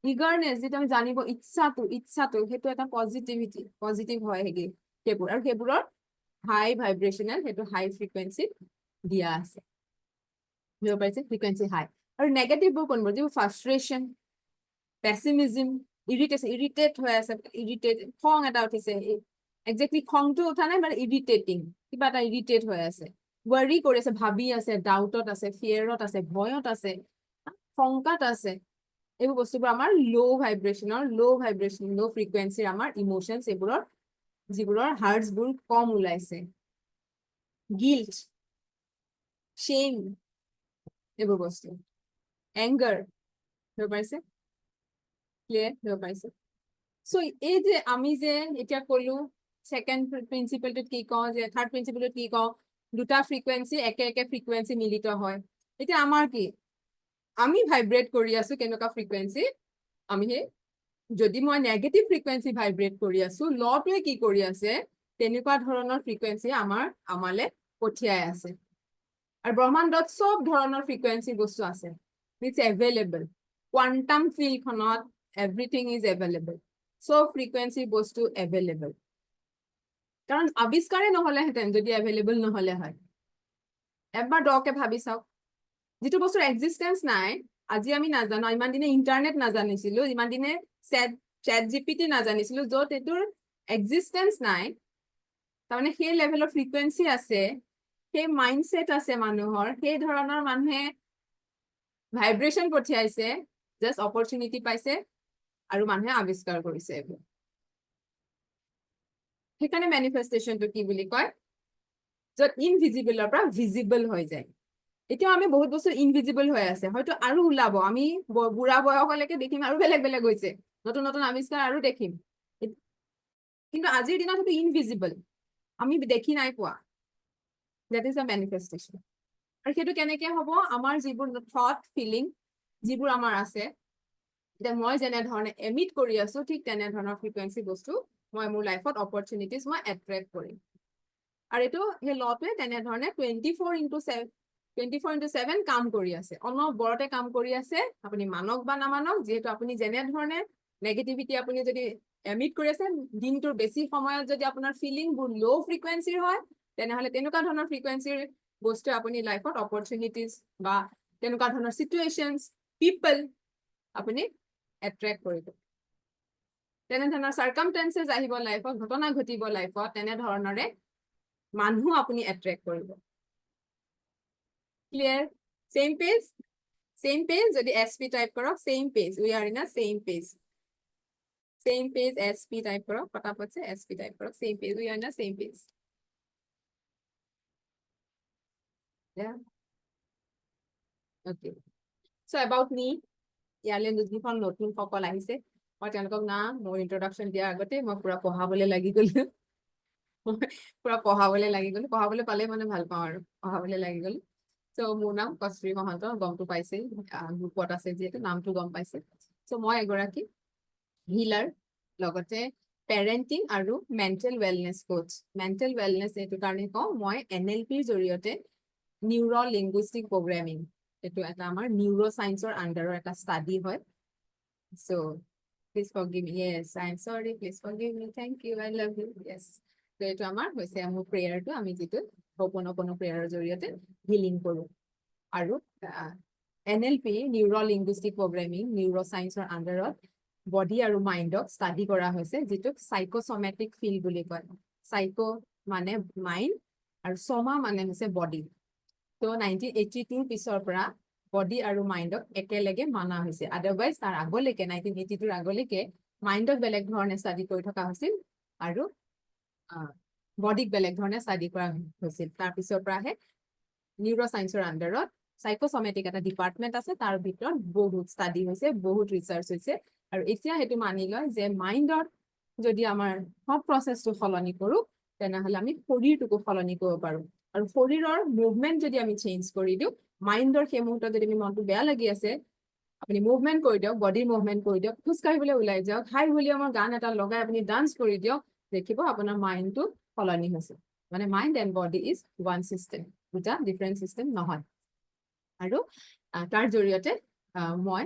ইগাৰনেস যেটা আমি জানিব ইচ্ছাটো সেইটো এটা পজিটিভ হয় সেইবোৰ আৰু সেইবোৰৰ হাই ভাইব্ৰেশনাল সেইটো হাই ফ্ৰিকুৱেন্সি দিয়া আছে বুজিব পাৰিছে ফ্ৰিকুৱেন্সি হাই আৰু নেগেটিভ বোৰ কোনবোৰ যিবোৰ ফ্ৰাষ্ট্ৰেশ্যন পেছিমিজম ইৰিটেট হৈ আছে খং এটা উঠিছে একজেক্টলি খংটো উঠা নাই মানে ইৰিটেটিং কিবা এটা ইৰিটেট হৈ আছে ৱৰি কৰি আছে ভাবি আছে ডাউটত আছে ফিয়াৰত আছে ভয়ত আছে শংকাত আছে এইবোৰ বস্তুবোৰ আমাৰ লো ফ্ৰিকুৱেন্সিৰ আমাৰ ইমোশনছ এইবোৰৰ যিবোৰৰ হাৰ্টছ বোৰ কম ওলাইছে গিল্ট shame এইবোৰ বস্তু anger ধৰিব পাৰিছে ক্লিয়াৰ ধৰিব পাৰিছে সো এই যে আমি যে এতিয়া কলো সেকেন্ড প্ৰিন্সিপলটো কি কওঁ যে থাৰ্ড প্ৰিন্সিপলটো কি কওঁ দুটা ফ্ৰিকুৱেন্সি একে ফ্ৰিকুৱেন্সি মিলিত হয় এতিয়া আমাৰ কি আমি ভাইব্ৰেট কৰি আছো কেনেকুৱা ফ্ৰিকুৱেন্সি আমি যদি মই নেগেটিভ ফ্ৰিকুৱেন্সি ভাইব্ৰেট কৰি আছো লটোৱে কি কৰি আছে তেনেকুৱা ধৰণৰ ফ্ৰিকুৱেন্সি আমালে পঠিয়াই আছে আৰু ব্ৰহ্মাণ্ডত সব ধৰণৰ ফ্ৰিকুৱেন্সি বস্তু আছে ইটস এভেইলেবল কোৱান্টাম ফিল্ডখনত এভৰিথিং ইজ এভেইলেবল সব ফ্ৰিকুৱেন্সি বস্তু এভেইলেবল কাৰণ আৱিষ্কাৰে নহলেহেঁতেন যদি এভেইলেবল নহলে হয় এবাৰ দকে ভাবি চাওক যিটো বস্তুৰ এক্সিষ্টেন্স নাই আজি আমি নাজানো ইমান দিনে ইন্টাৰনেট নাজানিছিলো ইমান দিনে চ্যাট জিপিটি নাজানিছিলো য'ত এইটোৰ এক্সিষ্টেন্স নাই তাৰমানে সেই লেভেলৰ ফ্ৰিকুৱেন্সি আছে সেই মাইন্ডসেট আছে মানুহৰ সেই ধৰণৰ মানুহে ভাইব্ৰেশন পঠিয়াইছে জাস্ট অপৰচুনিটি পাইছে আৰু মানুহে আৱিষ্কাৰ কৰিছে এইবোৰ সেইকাৰণে মেনিফেষ্টেশনটো কি বুলি কয় য'ত ইনভিজিবলৰ পৰা ভিজিবল হৈ যায় এতিয়া আমি বহুত বস্তু ইনভিজিবল হৈ আছে হয়তো আৰু ওলাব আমি বুঢ়া বয়সলৈকে দেখিম আৰু বেলেগ হৈছে নতুন আৱিষ্কাৰ আৰু দেখিম কিন্তু আজিৰ দিনত সেইটো ইনভিজিবল আমি দেখি নাই পোৱা that is a manifestation আৰু সেইটো কেনেকে হ'ব আমাৰ যিবোৰ থট ফিলিং যিবোৰ আমাৰ আছে যে মই যেনে ধৰণে এমিট কৰি আছো ঠিক তেনে ধৰণৰ ফ্ৰিকুৱেন্সি বস্তু মই মোৰ লাইফত অপৰচুনিটিজ মই এট্ৰেক্ট কৰিম আৰু এইটো সেই লটোৱে তেনে ধৰণে 24/7 কাম কৰি আছে অনবৰতে কাম কৰি আছে আপুনি মানক বা নামানক যিহেতু আপুনি যেনে ধৰণে নেগেটিভিটি আপুনি যদি এমিট কৰি আছে দিনটোৰ বেছি সময়ত যদি আপোনাৰ ফিলিং বোৰ লো ফ্ৰিকুৱেন্সিৰ হয় তেনেহলে তেনেকুৱা ধৰণৰ ফ্ৰিকুৱেন্সিৰ বস্তু আপুনি লাইফত অপৰচুনিটিজ বা তেনেকুৱা ধৰণৰ সিচুৱেশনছ পিপল আপুনি এট্ৰেক্ট কৰিব তেনে ধৰণৰ সাৰ্কামস্টেন্সেছ আহিব লাইফত ঘটনা ঘটিব লাইফত তেনে ধৰণৰে মানুহ আপুনি এট্ৰেক্ট কৰিব ক্লিয়াৰ সেম পেজ যদি SP টাইপ কৰক same page we are in a same page SP type কৰক পটাপট से SP টাইপ কৰক same page we are in a same page Yeah. Okay. So about me, ইয়ালে যিখন নতুন সকল আহিছে মই তেওঁলোকক না মোৰ ইন্ট্ৰডাকশন দিয়াৰ আগতে মই পুৰা পঢ়াবলৈ লাগি গলো পঢ়াবলৈ পালে মানে ভাল পাওঁ আৰু পঢ়াবলৈ লাগি গলো so মোৰ নাম কস্তুৰী মহন্ত গমটো পাইছে গ্ৰুপত আছে যিহেতু নামটো গম পাইছে so মই এগৰাকী হিলাৰ লগতে পেৰেন্টিং আৰু মেন্টেল ৱেলনেস কোচ মেন্টেল ৱেলনেস এইটো কাৰণে কওঁ মই NLPৰ জৰিয়তে নিউৰো লিংগুইষ্টিক প্ৰগ্ৰামিং এইটো এটা আমাৰ নিউৰো সায়েন্সৰ আন্ডাৰৰ এটা ষ্টাডি হয় so please forgive me yes I am sorry please forgive me thank you I love you yes so এইটো আমাৰ হৈছে আমাৰ প্ৰেয়াৰটো আমি যেটো হোপনপন প্ৰেয়াৰৰ জৰিয়তে হিলিং কৰো আৰু NLP neuro linguistic programming neuro সায়েন্সৰ আন্ডাৰত বডি আৰু মাইন্ডক ষ্টাডি কৰা হৈছে যেটো সাইকোসোমেটিক ফিল বুলি কয় সাইকো মানে মাইন্ড আৰু সোমা মানে হৈছে বডি তো 1982 পিছৰ পৰা বডি আৰু মাইণ্ডক একেলগে মানা হৈছে আদাৰৱাইজ তাৰ আগলৈকে 1982 আগলৈকে মাইণ্ডক বেলেগ ধৰণে ষ্টাডি কৰি থকা হৈছিল আৰু বডিক বেলেগ ধৰণে ষ্টাডি কৰা হৈছিল তাৰ পিছৰ পৰাহে নিউৰো সায়েন্সৰ আন্ডাৰত সাইকোসোমেটিক এটা ডিপাৰ্টমেন্ট আছে তাৰ ভিতৰত বহুত ষ্টাডি হৈছে বহুত ৰিসাৰ্চ হৈছে আৰু এতিয়া হেতু মানি লয় যে মাইণ্ডৰ যদি আমাৰ থট প্ৰসেসটো সলনি কৰো তেনেহলে আমি শৰীৰটোকো সলনি কৰিব পাৰো আৰু শৰীৰৰ মুভমেন্ট যদি আমি চেঞ্জ কৰি দিও মাইণ্ডৰ সেই মুহূৰ্তত যদি মনটো বেয়া লাগি আছে আপুনি মুভমেন্ট কৰি দিয়ক বডি মুভমেন্ট কৰি দিয়ক খোজ কাঢ়িবলৈ ওলাই যাওক হাই ভলিউমৰ গান এটা লগাই আপুনি ডান্স কৰি দিয়ক দেখিব আপোনাৰ মাইণ্ডটো সলনি হৈছে মানে mind and body is one system দুটা ডিফাৰেন্ট সিস্টেম নহয় আৰু তাৰ জৰিয়তে মই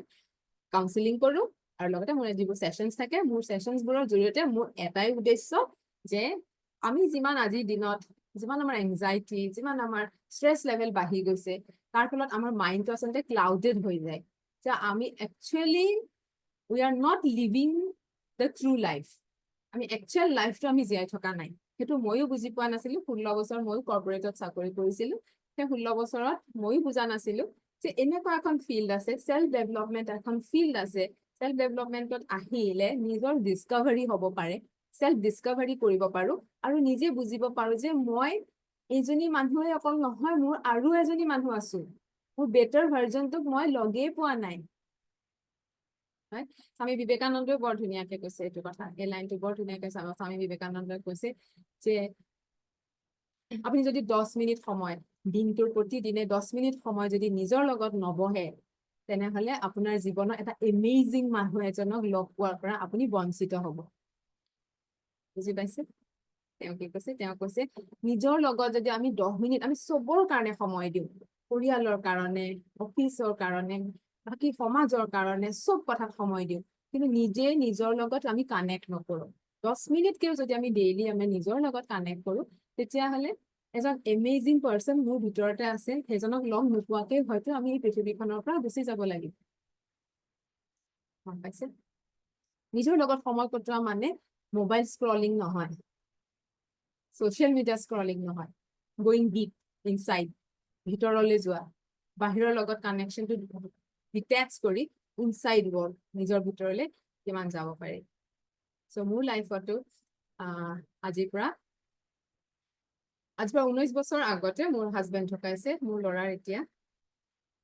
কাউন্সেলিং কৰো আৰু লগতে মোৰ যিবোৰ সেশনছ থাকে মোৰ সেশনছবোৰৰ জৰিয়তে মোৰ এটাই উদ্দেশ্য যে আমি যিমান আজিৰ দিনত যিমান আমাৰ এংজাইটি যিমান আমাৰ ষ্ট্ৰেছ লেভেল বাঢ়ি গৈছে তাৰ ফলত আমাৰ মাইণ্ডটো আচলতে ক্লাউডেড হৈ যায় যে আমি actually we are not living the true life আমি একচুৱেল লাইফটো আমি জীয়াই থকা নাই সেইটো ময়ো বুজি পোৱা নাছিলো 16 বছৰ ময়ো কৰ্পৰেটত চাকৰি কৰিছিলো সেই 16 বছৰত ময়ো বুজা নাছিলো যে এনেকুৱা এখন ফিল্ড আছে সেলফ ডেভেলপমেন্ট এখন ফিল্ড আছে সেলফ ডেভেলপমেন্টত আহিলে নিজৰ ডিস্কভাৰী হ'ব পাৰে সেলফ ডিস্কভাৰী কৰিব পাৰো আৰু নিজে বুজিব পাৰো যে মই এইজনী মানুহে অকল নহয় মোৰ আৰু এজনী মানুহ আছো মোৰ বেটাৰ ভাৰ্জনটোক মই লগেই পোৱা নাই স্বামী বিবেকানন্দই বৰ ধুনীয়াকে কৈছে এইটো কথা এই লাইনটো বৰ ধুনীয়াকে স্বামী বিবেকানন্দই কৈছে যে আপুনি যদি 10 মিনিট সময় দিনটোৰ প্ৰতিদিনে 10 মিনিট সময় যদি নিজৰ লগত নবহে তেনেহলে আপোনাৰ জীৱনৰ এটা এমেজিং মানুহ এজনক লগ পোৱাৰ পৰা আপুনি বঞ্চিত হ'ব বুজি পাইছে তেওঁ কি কৈছে তেওঁ কৈছে নিজৰ লগত যদি আমি 10 মিনিট আমি সবৰ কাৰণে সময় দিওঁ পৰিয়ালৰ কাৰণে অফিচৰ কাৰণে বাকি সমাজৰ কাৰণে সব কথাত সময় দিওঁ কিন্তু নিজে নিজৰ লগত আমি কানেক্ট নকৰো 10 মিনিটকেও যদি আমি ডেইলি আমি নিজৰ লগত কানেক্ট কৰো তেতিয়াহলে এজন এমেজিং পাৰ্সন মোৰ ভিতৰতে আছে সেইজনক লগ নোপোৱাকে হয়তো আমি এই পৃথিৱীখনৰ পৰা গুচি যাব লাগিব গম পাইছে নিজৰ লগত সময় কটোৱা মানে মোবাইল স্ক্ৰলিং নহয় social media scrolling নহয় going deep inside ভিতৰলৈ যোৱা বাহিৰৰ লগত কানেকশনটো ডিটেচ কৰি ইনসাইড ৱৰ্ল্ড নিজৰ ভিতৰলৈ কিমান যাব পাৰে সো মোৰ লাইফতো আজিৰ পৰা 19 বছৰ আগতে মোৰ হাজবেণ্ড ঢুকাইছে মোৰ ল'ৰাৰ এতিয়া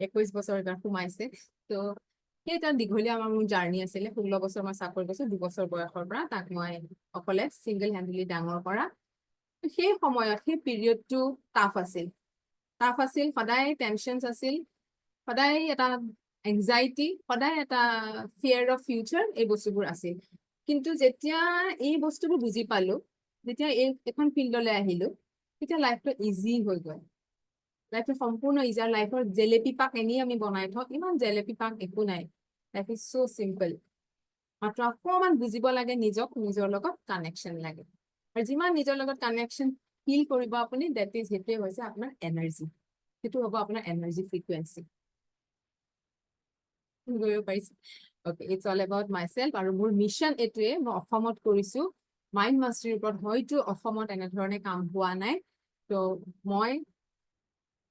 21 বছৰ এটা সোমাইছে তো সেইটা দীঘলীয়া আমাৰ মোৰ জাৰ্নি আছিলে 16 বছৰ মই চাকৰি কৰিছো 2 বছৰ বয়সৰ পৰা তাক মই অকলে সিঙ্গল হ্যান্ডলি ডাঙৰ কৰা সেই সময়ত সেই পিৰিয়ডটো টাফ আছিল সদায় টেনশনছ আছিল সদায় এটা এংজাইটি সদায় এটা ফিয়াৰ অফ ফিউচাৰ এই বস্তুবোৰ আছিল কিন্তু যেতিয়া এই বস্তুবোৰ বুজি পালো যেতিয়া এখন ফিল্ডলৈ আহিলো তেতিয়া লাইফটো ইজি হৈ গ'ল লাইফটো সম্পূৰ্ণ ইজি আৰু লাইফৰ জেলেপি পাক এনেই আমি বনাই থওঁ ইমান জেলেপি পাক একো নাই লাইফ ইজ সো সিম্পল মাত্ৰ অকণমান বুজিব লাগে নিজক নিজৰ লগত কানেকশ্যন লাগে আৰু যিমান নিজৰ লগত কানেকশ্যন ফিল কৰিব আপুনি দ্যাট ইজ সেইটোৱে হৈছে আপোনাৰ এনাৰ্জি সেইটো হ'ব আপোনাৰ এনাৰ্জি ফ্ৰিকুৱেঞ্চি গৈ পাইছে okay it's all about myself আৰু মোৰ মিশন এটোৱে মই অসমত কৰিছো মাইণ্ড মাষ্টাৰীৰ ওপৰত হয়তো অসমত এনেধৰণে কাম হোৱা নাই তো মই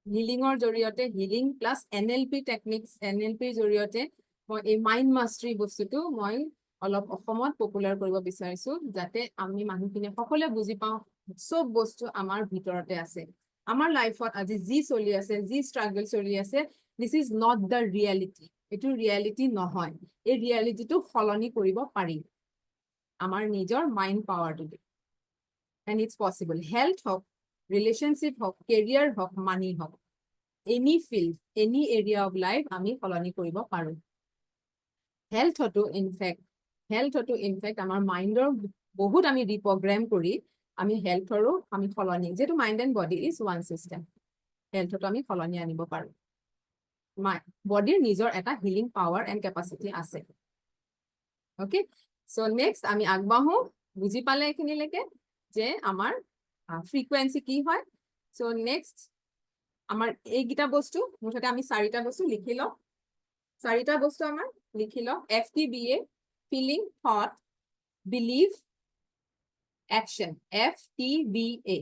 হিলিঙৰ জৰিয়তে হিলিং প্লাস এনএলপি টেকনিক্স এনএলপিৰ জৰিয়তে মই এই মাইণ্ড মাষ্টাৰী বস্তুটো মই অলপ অসমত পপুলাৰ কৰিব বিচাৰিছো যাতে আমি মানুহখিনি সকলোৱে বুজি পাওঁ সব বস্তু আমাৰ ভিতৰতে আছে আমাৰ লাইফত আজি যি চলি আছে যি ষ্ট্ৰাগল চলি আছে this is not the reality এটো ৰিয়েলিটি নহয় এই ৰিয়েলিটিটো সলনি কৰিব পাৰি আমাৰ নিজৰ মাইণ্ড পাৱাৰটো the end it's possible health হওক ৰিলেশনশ্বিপ হওক কেৰিয়াৰ হওক মানি হওক any field any area of life আমি সলনি কৰিব পাৰো হেল্থটো ইনফেক্ট আমাৰ মাইণ্ডৰ বহুত আমি ৰিপ্ৰগ্ৰাম কৰি আমি হেল্থৰো আমি সলনি যেটো mind and body is one system হেল্থটো আমি সলনি আনিব পাৰো বডিৰ নিজৰ এটা হিলিং পাৱাৰ এণ্ড কেপাচিটি আছে ওকে সো নেক্সট আমি আগবাঢ়ো বুজি পালে এইখিনিলৈকে যে আমাৰ ফ্ৰিকুৱেন্সি কি হয় সো নেক্সট আমাৰ এইগিটা বস্তু মুঠতে আমি 4টা বস্তু লিখি লওঁ 4টা বস্তু আমাৰ লিখি লওঁ FTBA feeling thought belief action FTBA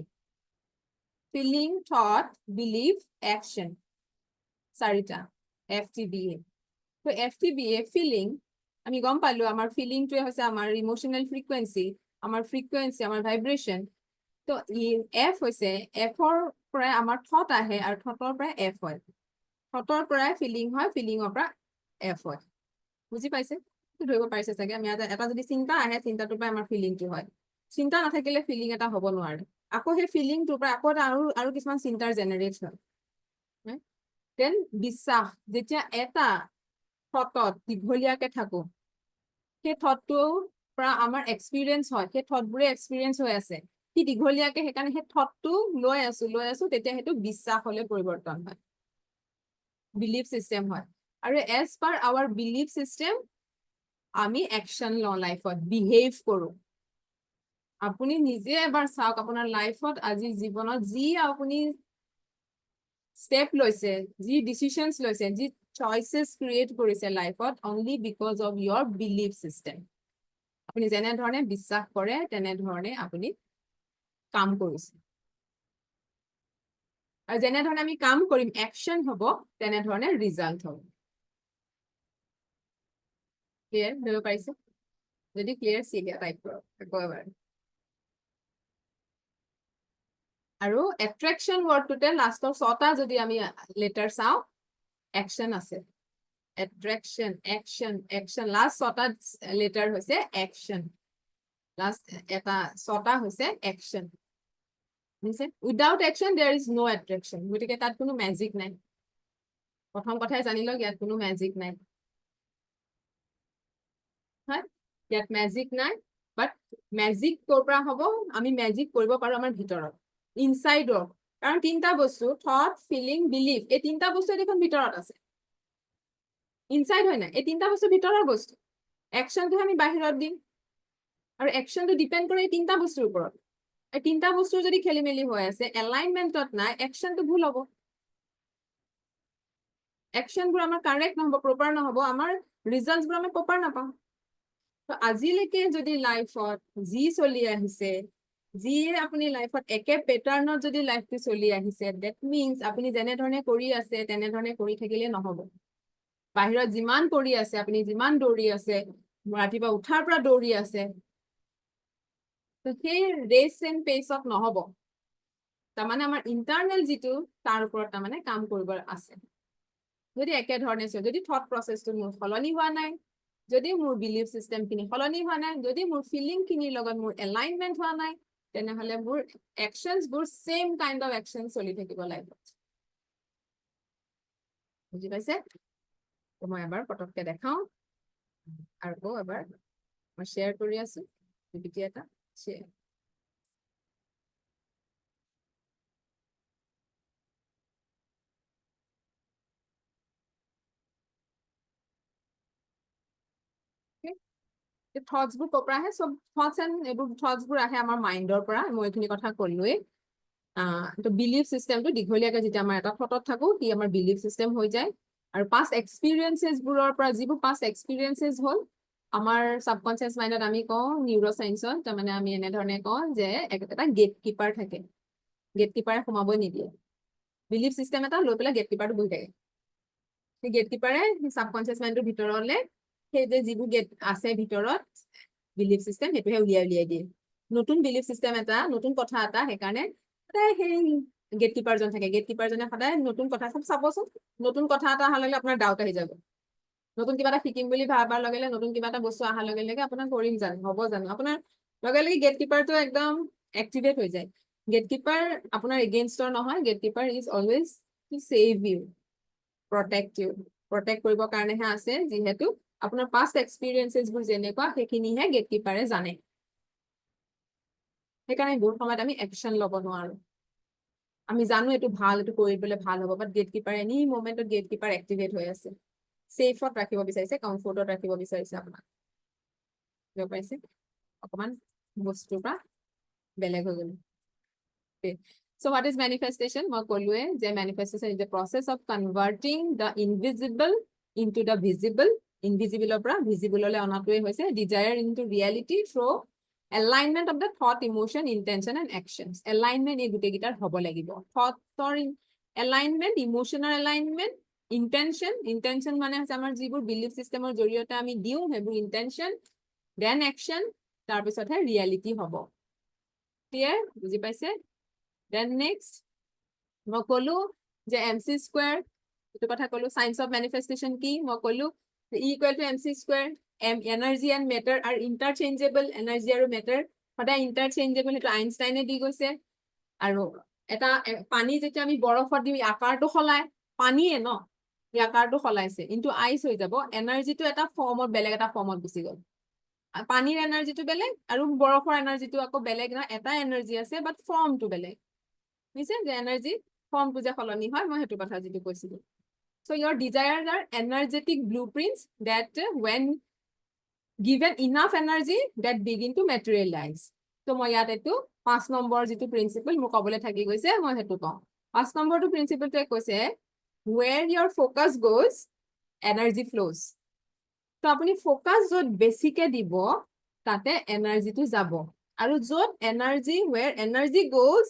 feeling, thought, belief, action. চাৰিটা FTBA. তো FTBA feeling আমি গম পালো আমাৰ ফিলিংটোৱে হৈছে আমাৰ ইমোশনাল ফ্ৰিকুৱেন্সি, আমাৰ ফ্ৰিকুৱেন্সি, আমাৰ ভাইব্ৰেশন। তো F হৈছে Fৰ পৰা আমাৰ থট আহে আৰু থটৰ পৰা F হয়। থটৰ পৰা ফিলিং হয়, ফিলিংৰ পৰা F হয়। বুজি পাইছে? ধৰিব পাৰিছে চাগে? আমি এটা যদি চিন্তা আহে, চিন্তাটোৰ পৰা আমাৰ ফিলিংটো হয়। চিন্তা নাথাকিলে ফিলিং এটা হ'ব নোৱাৰে। আকৌ সেই ফিলিংটোৰ পৰা আকৌ আৰু কিছুমান চিন্তাৰ জেনেৰেট হয়। দেন বিশ্বাস, যেতিয়া এটা থটত দীঘলীয়াকে থাকো, সেই থটটোৰ পৰা আমাৰ এক্সপিৰিয়েঞ্চ হয়, সেই থটবোৰে এক্সপিৰিয়েঞ্চ হৈ আছে কি দীঘলীয়াকে, সেইকাৰণে সেই থটটো লৈ আছো, তেতিয়া সেইটো বিশ্বাসলৈ পৰিৱৰ্তন হয়, বিলিফ চিষ্টেম হয়। আৰু as per our belief system আমি একশ্যন লওঁ, লাইফত বিহেভ কৰো। আপুনি নিজে এবাৰ চাওক আপোনাৰ লাইফত, আজি জীৱনত যি আপুনি ষ্টেপ লৈছে, যি ডিচিশনছ লৈছে, যি চইচেছ ক্ৰিয়েট কৰিছে লাইফত, only because of your belief system. আপুনি যেনেধৰণে বিশ্বাস কৰে তেনেধৰণে আপুনি কাম কৰিছে। আৰু যেনেধৰণে আমি কাম কৰিম, একশ্যন হ'ব, তেনেধৰণে ৰিজাল্ট হ'ব। ক্লিয়াৰ ধৰিব পাৰিছে? যদি ক্লিয়াৰ চিৰিয়া টাইপ কৰক আকৌ এবাৰ। আৰু এট্ৰেকশ্যন ৱৰ্ডটোতে লাষ্টৰ 6টা যদি আমি লেটাৰ চাওঁ, একশ্যন আছে। এট্ৰেকশ্যন, একশ্যন, একশ্যন, লাষ্ট 6টা লেটাৰ হৈছে একশ্যন। লাষ্ট এটা 6টা হৈছে action. Without action there is no' attraction. গতিকে তাত কোনো মেজিক নাই। প্ৰথম কথাই জানি লওক, ইয়াত কোনো মেজিক নাই। হয়, ইয়াত মেজিক নাই। বাট মেজিক ক'ৰ পৰা হ'ব? আমি মেজিক কৰিব পাৰো আমাৰ ভিতৰত, ইনচাইডৰ। কাৰণ 3টা বস্তু, থট, ফিলিং, বিলিফ, এই 3টা বস্তু দেখোন ভিতৰত আছে। ইনচাইড হয় নাই? এই 3টা বস্তু ভিতৰৰ বস্তু। একশ্যনটো আমি বাহিৰত দিম, আৰু একশ্যনটো ডিপেণ্ড কৰে এই 3টা বস্তুৰ ওপৰত। এই 3টা বস্তুৰ যদি খেলি মেলি হৈ আছে, এলাইনমেণ্টত নাই, একশ্যনটো ভুল হ'ব। একশ্যনবোৰ আমাৰ কাৰেক্ট নহ'ব, প্ৰপাৰ নহ'ব, আমাৰ ৰিজাল্টবোৰ আমি প্ৰপাৰ নাপাওঁ। তো আজিলৈকে যদি লাইফত যি চলি আহিছে, যিয়ে আপুনি লাইফত একে পেটাৰ্ণত যদি লাইফটো চলি আহিছে, ডেট মিনছ আপুনি যেনেধৰণে কৰি আছে তেনেধৰণে কৰি থাকিলে নহ'ব। বাহিৰত যিমান কৰি আছে, আপুনি যিমান দৌৰি আছে, ৰাতিপুৱা উঠাৰ পৰা দৌৰি আছে, তো সেই ৰেচ এণ্ড পেচত নহ'ব। তাৰমানে আমাৰ ইণ্টাৰনেল যিটো, তাৰ ওপৰত তাৰমানে কাম কৰিব আছে। যদি একেধৰণে চলে, যদি থট প্ৰচেছটো মোৰ সলনি হোৱা নাই, যদি মোৰ বিলিফ চিষ্টেমখিনি সলনি হোৱা নাই, যদি মোৰ ফিলিংখিনিৰ লগত মোৰ এলাইনমেণ্ট হোৱা নাই, তেনেহ'লে মোৰ একশ্যনছবোৰ ছেম কাইণ্ড অফ একশ্যন চলি থাকিব লাইফত। বুজি পাইছে? মই এবাৰ পটককে দেখাওঁ আৰু এবাৰ মই শ্বেয়াৰ কৰি আছো পিপিটি এটা শ্বেয়াৰ। থটছবোৰ ক'ৰ পৰা আহে? চব থটছ এণ্ড এইবোৰ থটছবোৰ আহে আমাৰ মাইণ্ডৰ পৰা। মই এইখিনি কথা ক'লোৱেই। তো বিলিফ চিষ্টেমটো দীঘলীয়াকে যেতিয়া আমাৰ এটা থটত থাকো, সি আমাৰ বিলিফ চিষ্টেম হৈ যায়। আৰু পাষ্ট এক্সপিৰিয়েঞ্চেছবোৰৰ পৰা, যিবোৰ পাষ্ট এক্সপিৰিয়েঞ্চেছ হ'ল, আমাৰ ছাবকনচিয়াছ মাইণ্ডত আমি কওঁ, নিউৰ' চাইন্সত তাৰমানে আমি এনেধৰণে কওঁ যে এটা গেট কিপাৰ থাকে, গেট কিপাৰে সোমাবই নিদিয়ে। বিলিফ চিষ্টেম এটা লৈ পেলাই গেট কিপাৰটো বহি থাকে। সেই গেট কিপাৰে ছাবকনচিয়াছ মাইণ্ডটোৰ ভিতৰলে সেই যে যিবোৰ গেট আছে ভিতৰত বিলিফ চিষ্টেম, সেইটোহে উলিয়াই দিয়ে। নতুন বিলিফ চিষ্টেম এটা, নতুন কথা এটা, সেইকাৰণে সদায় সেই গেট কিপাৰজন থাকে। গেট কিপাৰজনে সদায় নতুন কথা, চাবচোন, নতুন কথা এটা অহাৰ লগে আপোনাৰ ডাউট আহি যাব। নতুন কিবা এটা শিকিম বুলি ভাবাৰ লগে লগে, নতুন কিবা এটা বস্তু অহাৰ লগে লগে আপোনাৰ কৰিম জানো, হ'ব জানো, আপোনাৰ লগে লগে গেট কিপাৰটো একদম এক্টিভেট হৈ যায়। গেট কিপাৰ আপোনাৰ এগেইনষ্টৰ নহয়, gatekeeper is always to save you, protect you. Protect কৰিবৰ কাৰণেহে আছে, যিহেতু আপোনাৰ পাষ্ট এক্সপিৰিয়েঞ্চেছবোৰ যেনেকুৱা, সেইখিনিহে গেট কিপাৰে জানে। সেইকাৰণে বহুত সময়ত আমি একশ্যন ল'ব নোৱাৰো। আমি জানো এইটো ভাল, এইটো কৰিবলৈ ভাল হ'ব, বাট গেট কিপাৰ এনি মমেণ্টত গেট কিপাৰ এক্টিভেট হৈ আছে, ছেফত ৰাখিব বিচাৰিছে, কমফৰ্টত ৰাখিব বিচাৰিছে আপোনাক। বুজিব পাৰিছে? অকমান বস্তুৰ পৰা বেলেগ হৈ গ'ল। So what is manifestation? মই ক'লোৱে যে manifestation is the process of converting the invisible into the visible. ইনভিজিবলৰ পৰা ভিজিবললৈ অনাটোৱে হৈছে desire into reality through alignment of the thought, emotion, intention and actions. Alignment এই গোটেইকেইটাৰ হ'ব লাগিব। Thoughts-ৰ alignment, emotional alignment, intention মানে হৈছে আমাৰ যিবোৰ belief system-ৰ জৰিয়তে আমি দিওঁ সেইবোৰ intention, then action, তাৰপিছতহে reality হ'ব। Clear? বুজি পাইছে? Then next, মই ক'লো যে MC square, এইটো কথা ক'লো, science of manifestation কি? মই ক'লো E equal to MC square, energy and matter are interchangeable, energy আৰু matter সদায় interchangeable, সেইটো আইনষ্টাইনে দি গৈছে। আৰু এটা পানী যেতিয়া আমি বৰফত দিম আকাৰটো সলায়, পানীয়ে ন, এই আকাৰটো সলাইছে, কিন্তু আইচ হৈ যাব, এনাৰ্জিটো এটা ফৰ্মত বেলেগ এটা ফৰ্মত গুচি গ'ল। পানীৰ এনাৰ্জিটো বেলেগ আৰু বৰফৰ এনাৰ্জিটো আকৌ বেলেগ নহয়, এটা এনাৰ্জি আছে বাট ফৰ্মটো বেলেগ। বুজিছে যে এনাৰ্জি ফৰ্মটো যে সলনি হয়, মই সেইটো কথা যিটো কৈছিলো। So your desires are energetic blueprints that when given enough energy that begin to materialize. So মই ইয়াত এইটো 5 নম্বৰ যিটো প্ৰিন্সিপল মোক ক'বলৈ থাকি গৈছে, মই সেইটো কওঁ। 5 নম্বৰটো প্ৰিন্সিপলটোৱে কৈছে where your focus goes, energy flows. তো আপুনি ফোকাস য'ত বেছিকে দিব তাতে এনাৰ্জিটো যাব, আৰু য'ত energy where energy goes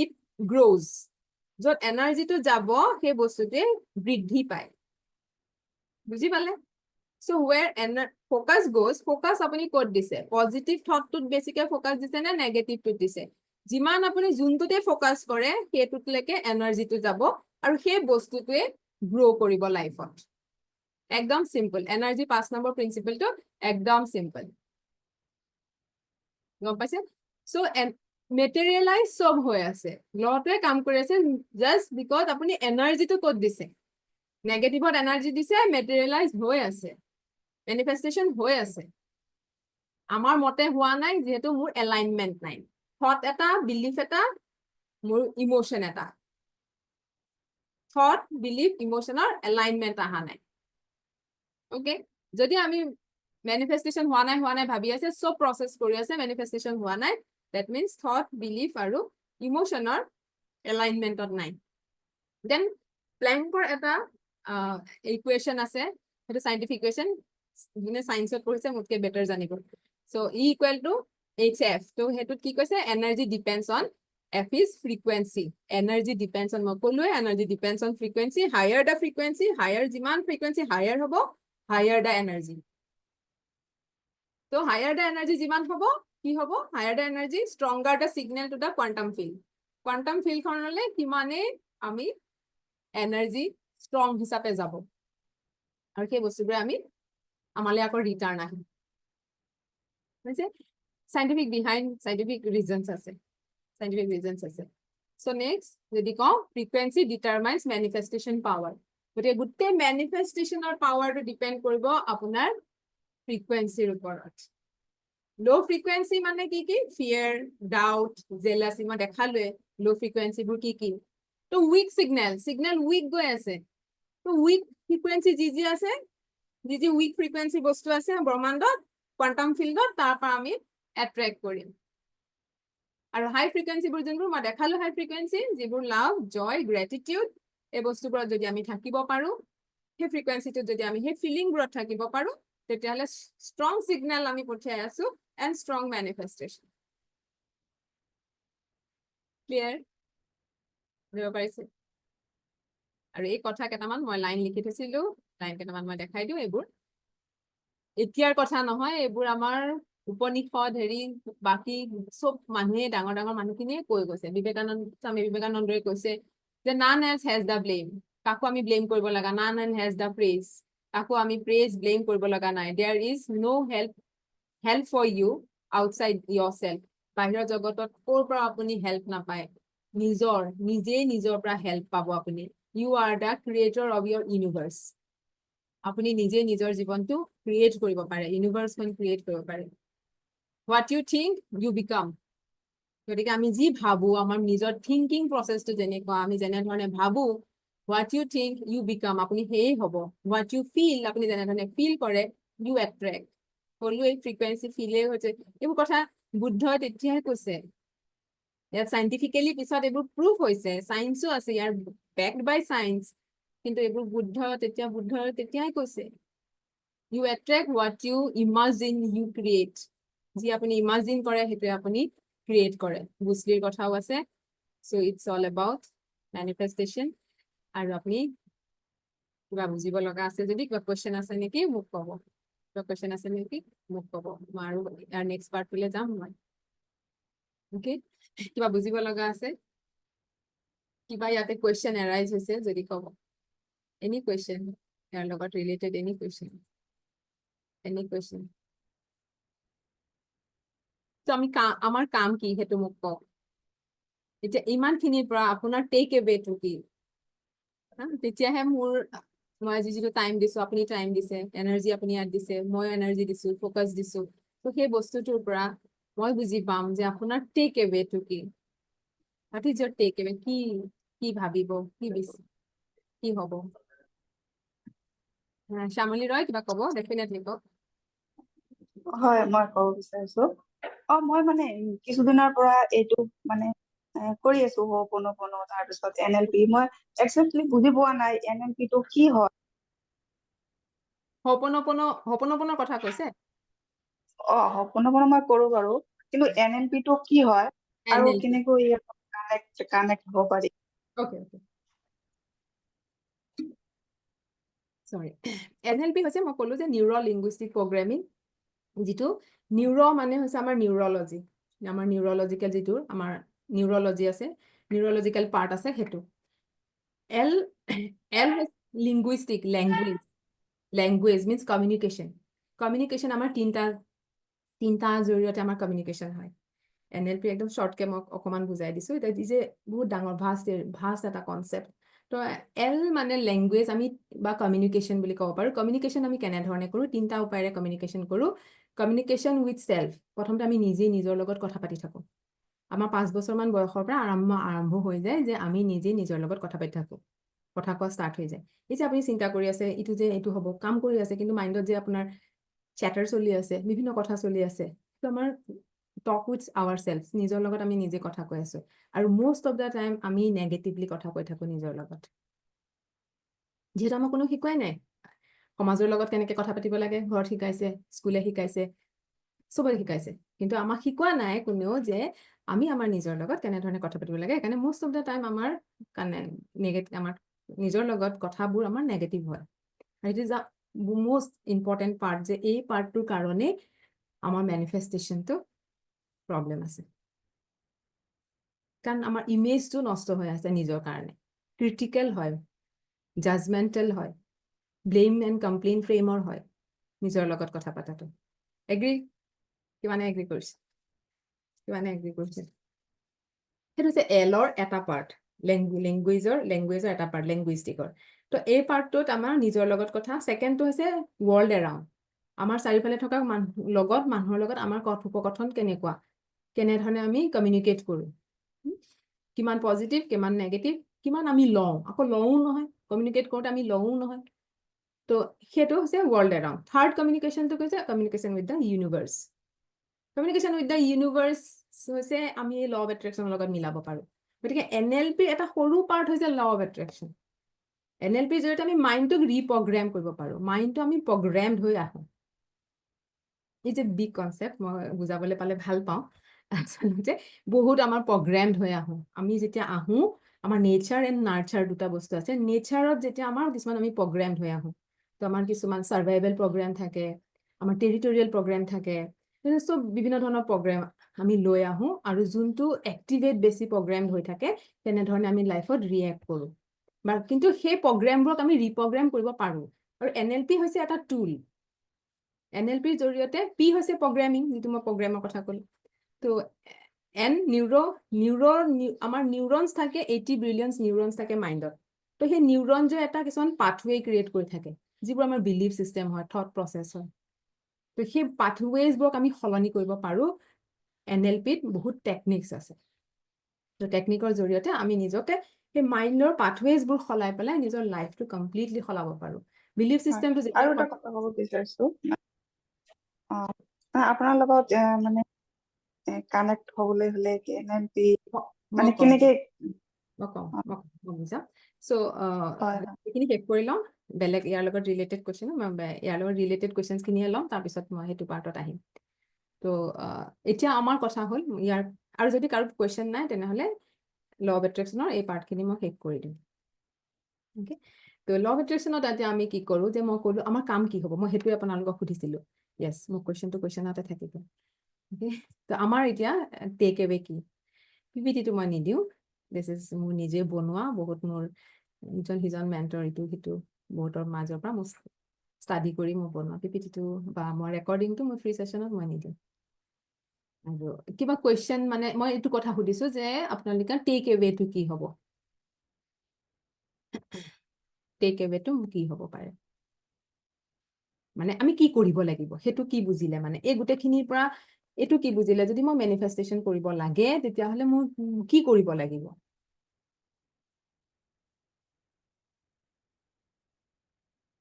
it grows. য'ত এনাৰ্জিটো যাব সেই বস্তুটোৱে বৃদ্ধি পায়। বুজি পালে? So where focus goes, focus আপুনি ক'ত দিছে? পজিটিভ থটটোত বেছিকে ফোকাস দিছে নে নেগেটিভটোত দিছে? যিমান আপুনি যোনটোতে ফোকাস কৰে সেইটোলৈকে এনাৰ্জিটো যাব আৰু সেই বস্তুটোৱে গ্ৰো কৰিব লাইফত। একদম সিম্পল। এনাৰ্জি 5 নম্বৰ প্ৰিন্সিপলটো একদম সিম্পল। গম পাইছে? সো মেটেৰিয়েলাইজ সব হৈ আছে, লটোৱে কাম কৰি আছে জাস্ট বিকজ আপুনি এনাৰ্জিটো ক'ত দিছে। নেগেটিভত এনাৰ্জি দিছে, মেটেৰিয়েলাইজ হৈ আছে, মেনিফেষ্টেশ্যন হৈ আছে। আমাৰ মতে হোৱা নাই যিহেতু মোৰ এলাইনমেন্ট নাই। থট এটা, বিলিফ এটা, মোৰ ইমোশন এটা। থট, বিলিফ, ইমোশনৰ এলাইনমেন্ট অহা নাই। ওকে, যদি আমি মেনিফেষ্টেশ্যন হোৱা নাই ভাবি আছে, সব প্ৰসেস কৰি আছে, মেনিফেষ্টেশ্যন হোৱা নাই, that means thought, belief আৰু ইমোশনৰ এলাইনমেন্টত নাই। দেন প্লেংকৰ এটা ইকুৱেশ্যন আছে, সেইটো সাইন্টিফিক ইকুৱেশ্যন, যোনে সায়েন্সত পঢ়িছে মোতকে বেটাৰ জানিব। So E equal to HF, তো সেইটোত কি কৈছে? Energy depends on F is frequency. Energy depends on, মই ক'লোৱে energy depends on frequency. Higher the frequency, higher যিমান frequency higher হ'ব, higher the energy. So higher the energy যিমান হ'ব, কি হ'ব? Higher the energy, stronger the signal to the quantum field. Quantum field খনলে কিমানে আমি energy strong হিচাপে যাব। আৰু সেই বস্তুবোৰ আমি আমালে আকৌ ৰিটাৰ্ণ আহিম। বুজিছে? Scientific behind, scientific reasons আছে। Scientific reasons আছে। So next, যদি কওঁ frequency determines manifestation power. গতিকে গোটেই manifestationৰ powerটো depend কৰিব আপোনাৰ frequencyৰ ওপৰত। Low frequency মানে কি কি? Fear, doubt, jealousy, মই দেখালোৱে low frequency বোৰ কি কি। তো weak signal weak গৈ আছে। তো weak frequency যি আছে, যি weak frequency বস্তু আছে ব্ৰহ্মাণ্ডত, quantum fieldত, তাৰ পৰা আমি attract কৰিম। আৰু হাই ফ্ৰিকুৱেন্সিবোৰ যোনবোৰ মই দেখালো, হাই ফ্ৰিকুৱেন্সি যিবোৰ লাভ, জয়, গ্ৰেটিটিউড, এই বস্তুবোৰত যদি আমি থাকিব পাৰো, সেই ফ্ৰিকুৱেন্সিটোত যদি আমি সেই ফিলিংবোৰত থাকিব পাৰো, তেতিয়াহ'লে ষ্ট্ৰং সিগনেল আমি পঠিয়াই আছো এণ্ড ষ্ট্ৰং মেনিফেষ্টেশ্যন। ক্লিয়াৰ? বুজিব পাৰিছে? আৰু এই কথা কেইটামান মই লাইন লিখি থৈছিলো, লাইন কেইটামান মই দেখাই দিওঁ। এইবোৰ এতিয়াৰ কথা নহয়, এইবোৰ আমাৰ উপনিষদ বাকি সব মানুহে ডাঙৰ ডাঙৰ মানুহখিনিয়ে কৈ গৈছে। স্বামী বিবেকানন্দই কৈছে যে none else has the blame, কাকো আমি ব্লেম কৰিব লগা, none else has the praise, কাকো আমি প্ৰেজ ব্লেম কৰিব লগা নাই। there is no help for you outside yourself, বাহিৰৰ জগতত ক'ৰ পৰা আপুনি হেল্প নাপায়, নিজেই নিজৰ পৰা হেল্প পাব আপুনি। you are the creator of your universe, আপুনি নিজে নিজৰ জীৱনটো ক্ৰিয়েট কৰিব পাৰে, ইউনিভাৰ্সখন ক্ৰিয়েট কৰিব পাৰে। what you think you become, গতিকে আমি যি ভাবো, আমাৰ নিজৰ থিংকিং প্ৰসেসটো যেনেকুৱা, আমি যেনেধৰণে ভাবো, what you think you become, আপুনি সেয়ে হ'ব। what you feel, আপুনি যেনেধৰণে ফিল কৰে, you attract। হ'লো এই ফ্ৰিকুৱেন্সি ফিলে হৈছে, এইবোৰ কথা বুদ্ধই তেতিয়াহে কৈছে। ইয়াত সাইন্টিফিকেলি পিছত এইবোৰ প্ৰুফ হৈছে, সায়েন্সো আছে ইয়াৰ, বেকড বাই সায়েন্স, কিন্তু এইবোৰ বুদ্ধই তেতিয়াই কৈছে। you attract what you imagine you create, যি আপুনি ইমাজিন কৰে সেইটোৱে আপুনি ক্ৰিয়েট কৰে বুচলিৰ কথাও আছে so it's all about manifestation আৰু আপুনি কিবা বুজিব লগা আছে যদি কিবা কোৱেশ্চন আছে নেকি মোক ক'ব কিবা কোৱেশ্চন আছে নেকি মোক ক'ব মই আৰু ইয়াৰ নেক্সট পাৰ্টলৈ যাম মই ওকে কিবা বুজিব লগা আছে কিবা ইয়াতে কোৱেশ্চন এৰাইজ হৈছে যদি ক'ব এনি কোৱেশ্চন ইয়াৰ লগত ৰিলেটেড এনি কোৱেশ্চন তো আমি আমাৰ কাম কি সেইটো মোক কওক এতিয়া ইমানখিনিৰ পৰা আপোনাৰ টেক এৱেটো কি তেতিয়াহে মোৰ মই আজি যিটো টাইম দিছো আপুনি টাইম দিছে এনাৰ্জি আপুনি ইয়াত দিছে মই এনাৰ্জি দিছো ফ'কাছ দিছো তো সেই বস্তুটোৰ পৰা মই বুজি পাম যে আপোনাৰ টেক এৱেটো কি what is your takeaway কি ভাবিব কি হ'ব শ্যামলী ৰয় কিবা ক'ব ডেফিনেটলি কওক হয় মই ক'ব বিচাৰিছো মই মানে কিছুদিনৰ পৰা এইটো মানে কৰি আছো হোপোনোপোনো তাৰপিছত NLP মই একচুৱেলি বুজি পোৱা নাই NLP টো কি হয় হোপোনোপোনোৰ কথা কৈছে হোপোনোপোনো মই কৰো বাৰু কিন্তু NLP টো কি হয় আৰু NLP কেনেকৈ কানেক্ট হ'ব পাৰি ওকে সৰি NLP হৈছে মই ক'লো যে নিউৰো লিংগুইষ্টিক প্ৰগ্ৰেমিং যিটো নিউৰো মানে হৈছে আমাৰ নিউৰলজি আমাৰ নিউৰলজিকেল যিটো আমাৰ নিউৰলজি আছে নিউৰলজিকেল পাৰ্ট আছে সেইটো L linguistic language means communication আমাৰ তিনিটা জৰিয়তে আমাৰ কমিউনিকেশ্যন হয় NLP একদম শ্বৰ্টকে মই অকমান বুজাই দিছো এটা যে বহুত ডাঙৰ ভাষ্ট এটা কনচেপ্ট তো L মানে লেংগুৱেজ আমি বা কমিউনিকেশ্যন বুলি ক'ব পাৰো কমিউনিকেশ্যন আমি কেনেধৰণে কৰো তিনিটা উপায়েৰে কমিউনিকেশ্যন কৰো কমিউনিকেশ্যন উইথ চেল্ফ প্ৰথমতে আমি নিজে নিজৰ লগত কথা পাতি থাকো আমাৰ 5 বছৰমান বয়সৰ পৰা আৰম্ভ হৈ যায় যে আমি নিজে নিজৰ লগত কথা পাতি থাকো কথা কোৱা ষ্টাৰ্ট হৈ যায় এই যে আপুনি চিন্তা কৰি আছে এইটো হ'ব কাম কৰি আছে কিন্তু মাইণ্ডত যে আপোনাৰ চেটাৰ চলি আছে বিভিন্ন কথা চলি আছে তো আমাৰ টক উইথ আৱাৰ চেল্ফ নিজৰ লগত আমি নিজে কথা কৈ আছো আৰু most of the time আমি নেগেটিভলি কথা কৈ থাকো নিজৰ লগত যিহেতু আমাক কোনো শিকোৱাই নাই সমাজৰ লগত কেনেকে কথা পাতিব লাগে ঘৰত শিকাইছে স্কুলে শিকাইছে চবৰে শিকাইছে কিন্তু আমাক শিকোৱা নাই কোনেও যে আমি আমাৰ নিজৰ লগত কেনেধৰণে কথা পাতিব লাগে সেইকাৰণে most of the time আমাৰ আমাৰ নিজৰ লগত কথাবোৰ আমাৰ নেগেটিভ হয় আৰু it is a most important part যে এই পাৰ্টটোৰ কাৰণে আমাৰ মেনিফেষ্টেশ্যনটো প্ৰব্লেম আছে কাৰণ আমাৰ ইমেজটো নষ্ট হৈ আছে নিজৰ কাৰণে ক্ৰিটিকেল হয় জাজমেণ্টেল হয় ব্লেম এণ্ড কমপ্লেইন ফ্ৰেমৰ হয় নিজৰ লগত কথা পাতাটো এগ্ৰি কিমানে এগ্ৰি কৰিছে সেইটো হৈছে এলৰ এটা পাৰ্ট লেংগুৱেজৰ এটা পাৰ্ট লেংগুইষ্টিকৰ তো এই পাৰ্টটোত আমাৰ নিজৰ লগত কথা ছেকেণ্ডটো হৈছে ৱৰ্ল্ড এৰাউণ্ড আমাৰ চাৰিওফালে থকা মানুহৰ লগত আমাৰ কথোপকথন কেনেধৰণে আমি কমিউনিকেট কৰোঁ কিমান পজিটিভ কিমান নেগেটিভ কিমান আমি লওঁ আকৌ লওঁ নহয় কমিউনিকেট কৰোঁতে আমি লওঁ নহয় তো সেইটো হৈছে ৱৰ্ল্ড এৰাউণ্ড থাৰ্ড কমিউনিকেশ্যনটো কৈছে কমিউনিকেশ্যন উইথ দ্য ইউনিভাৰ্ছ হৈছে আমি ল অফ এট্ৰেকশ্যনৰ লগত মিলাব পাৰোঁ গতিকে NLP এটা সৰু পাৰ্ট হৈছে ল অফ এট্ৰেকশ্যন NLPৰ জৰিয়তে আমি মাইণ্ডটোক ৰিপ্ৰগ্ৰেম কৰিব পাৰোঁ মাইণ্ডটো আমি প্ৰগ্ৰেমড হৈ আহোঁ এই যে বিগ কনচেপ্ট মই বুজাবলৈ পালে ভাল পাওঁ আচলতে বহুত আমাৰ প্ৰগ্ৰেমড হৈ আহোঁ আমি যেতিয়া আহোঁ আমাৰ নেচাৰ এণ্ড নাৰ্চাৰ দুটা বস্তু আছে নেচাৰত যেতিয়া আমাৰ কিছুমান আমি প্ৰগ্ৰেমড হৈ আহোঁ তো আমাৰ কিছুমান ছাৰ্ভাইভেল প্ৰগ্ৰেম থাকে আমাৰ টেৰিটৰিয়েল প্ৰগ্ৰেম থাকে চব বিভিন্ন ধৰণৰ প্ৰগ্ৰেম আমি লৈ আহোঁ আৰু যোনটো এক্টিভেট বেছি প্ৰগ্ৰেম হৈ থাকে তেনেধৰণে আমি লাইফত ৰিয়েক্ট কৰোঁ কিন্তু সেই প্ৰগ্ৰেমবোৰক আমি ৰিপ্ৰগ্ৰেম কৰিব পাৰোঁ আৰু NLP হৈছে এটা টুল NLPৰ জৰিয়তে P হৈছে প্ৰগ্ৰেমিং যিটো মই প্ৰগ্ৰেমৰ কথা ক'লো তো আমাৰ নিউৰনছ থাকে 80 বিলিয়ন নিউৰনছ থাকে মাইণ্ডত তো সেই নিউৰনজে এটা কিছুমান পাথৱে ক্ৰিয়েট কৰি থাকে যিবোৰ আমাৰ বিলিফ চিষ্টেম হয় থট প্ৰচেছ হয় তো সেই পাথৱেজবোৰক আমি সলনি কৰিব পাৰোঁ NLPত বহুত টেকনিক্স আছে তো টেকনিকৰ জৰিয়তে আমি নিজকে সেই মাইণ্ডৰ পাথৱেজবোৰ সলাই পেলাই নিজৰ লাইফটো কমপ্লিটলি সলাব পাৰোঁ বিলিফ চিষ্টেমটো আৰু এটা কথা ক'ব বিচাৰিছো আপোনাৰ লগত মানে কানেক্ট হ'বলৈ হ'লে NLP মানে কেনেকে এইখিনি শেষ কৰি লওঁ বেলেগ ইয়াৰ লগত ৰিলেটেড কুৱেশ্যন খিনিয়ে ল'ম তাৰপিছত মই সেইটো পাৰ্টত আহিম তো এতিয়া আমাৰ কথা হ'ল ইয়াৰ আৰু যদি কাৰো কুৱেশ্যন নাই তেনেহ'লে ল অফ এট্ৰেকশ্যনৰ এই পাৰ্টখিনি মই শেষ কৰি দিম অ'কে তো ল অফ এট্ৰেকশ্যনত এতিয়া আমি কি কৰোঁ যে মই ক'লোঁ আমাৰ কাম কি হ'ব মই সেইটোৱে আপোনালোকক সুধিছিলোঁ য়েছ মোৰ কুৱেশ্যনতে থাকিব অ'কে তো আমাৰ এতিয়া টেক এৱে কি পিপিটিটো মই নিদিওঁ দিছ ইজ মোৰ নিজে বনোৱা বহুত মোৰ ইজন সিজন মেণ্টৰ ইটো সিটো বহুতৰ মাজৰ পৰা মোৰ ষ্টাডি কৰি মই বনোৱা পিপিটিটো বা মই ৰেকৰ্ডিংটো মই ফ্ৰী ছেশ্যনত মই নিদিওঁ আৰু কিবা কুৱেশ্যন মানে মই এইটো কথা সুধিছোঁ যে আপোনালোকৰ টেক এৱেটো কি হ'ব টেক এৱেটো কি হ'ব পাৰে মানে আমি কি কৰিব লাগিব সেইটো কি বুজিলে মানে এই গোটেইখিনিৰ পৰা এইটো কি বুজিলে যদি মই মেনিফেষ্টেশ্যন কৰিব লাগে তেতিয়াহ'লে মোৰ কি কৰিব লাগিব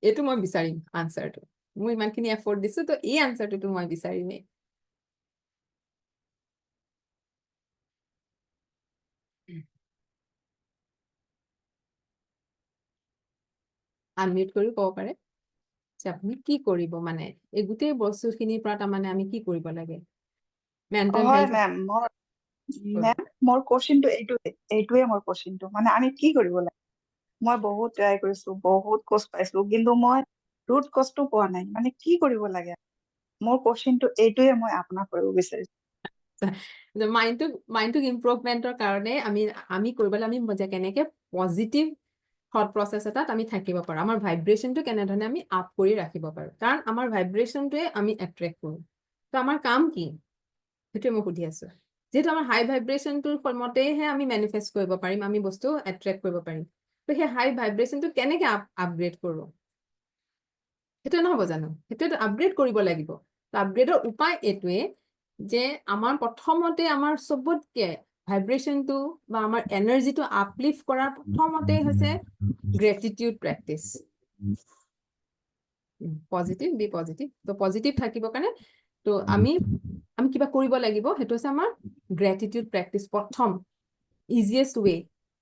এইটো মই বিচাৰিম আনচাৰটো মই ইমানখিনি এফৰ্ট দিছোঁ তো এই আনচাৰটোতো মই বিচাৰিমেই আনমিউট কৰি ক'ব পাৰে যে আপুনি কি কৰিব মানে এই গোটেই বস্তুখিনিৰ পৰা তাৰমানে আমি কি কৰিব লাগে মেণ্টেল হয় হেল্থ মেম মোৰ কোৱেশ্চনটো এইটোৱে মোৰ কোৱেশ্চনটো মানে আমি কি কৰিব লাগে মই বহুত ট্ৰাই কৰিছো বহুত কষ্ট পাইছো কিন্তু মই ৰুট কষ্টটো পোৱা নাই মানে কি কৰিব লাগে মোৰ কোৱেশ্চনটো এইটোৱে মই আপোনাক কৰিব বিচাৰিছো মাইণ্ডটোক ইম্প্ৰুভমেণ্টৰ কাৰণে আমি কৰিবলৈ আমি যে কেনেকৈ পজিটিভ থট প্ৰচেছ এটাত আমি থাকিব পাৰোঁ আমাৰ ভাইব্ৰেশ্যনটো কেনেধৰণে আমি আপ কৰি ৰাখিব পাৰোঁ কাৰণ আমাৰ ভাইব্ৰেশ্যনটোৱে আমি এট্ৰেক্ট কৰোঁ তো আমাৰ কাম কি সেইটোৱে মই সুধি আছোঁ যিহেতু আমাৰ হাই ভাইব্ৰেশ্যনটোৰ মতেহে আমি মেনিফেষ্ট কৰিব পাৰিম আমি বস্তু এট্ৰেক্ট কৰিব পাৰিম তো সেই হাই ভাইব্ৰেশ্যনটো কেনেকৈ আপগ্ৰেড কৰোঁ সেইটোৱে নহ'ব জানো সেইটোৱেতো আপগ্ৰেড কৰিব লাগিব আপগ্ৰেডৰ উপায় এইটোৱে যে আমাৰ প্ৰথমতে আমাৰ চবতকে ভাইব্ৰেশ্যনটো বা আমাৰ এনাৰ্জিটো আপলিফ্ট কৰাৰ প্ৰথমতে হৈছে gratitude practice positive be positive তো পজিটিভ থাকিবৰ কাৰণে তো আমি কিবা কৰিব লাগিব সেইটো হৈছে আমাৰ গ্ৰেটিটিউড প্ৰেক্টিচ প্ৰথম ইজিয়েষ্ট ৱে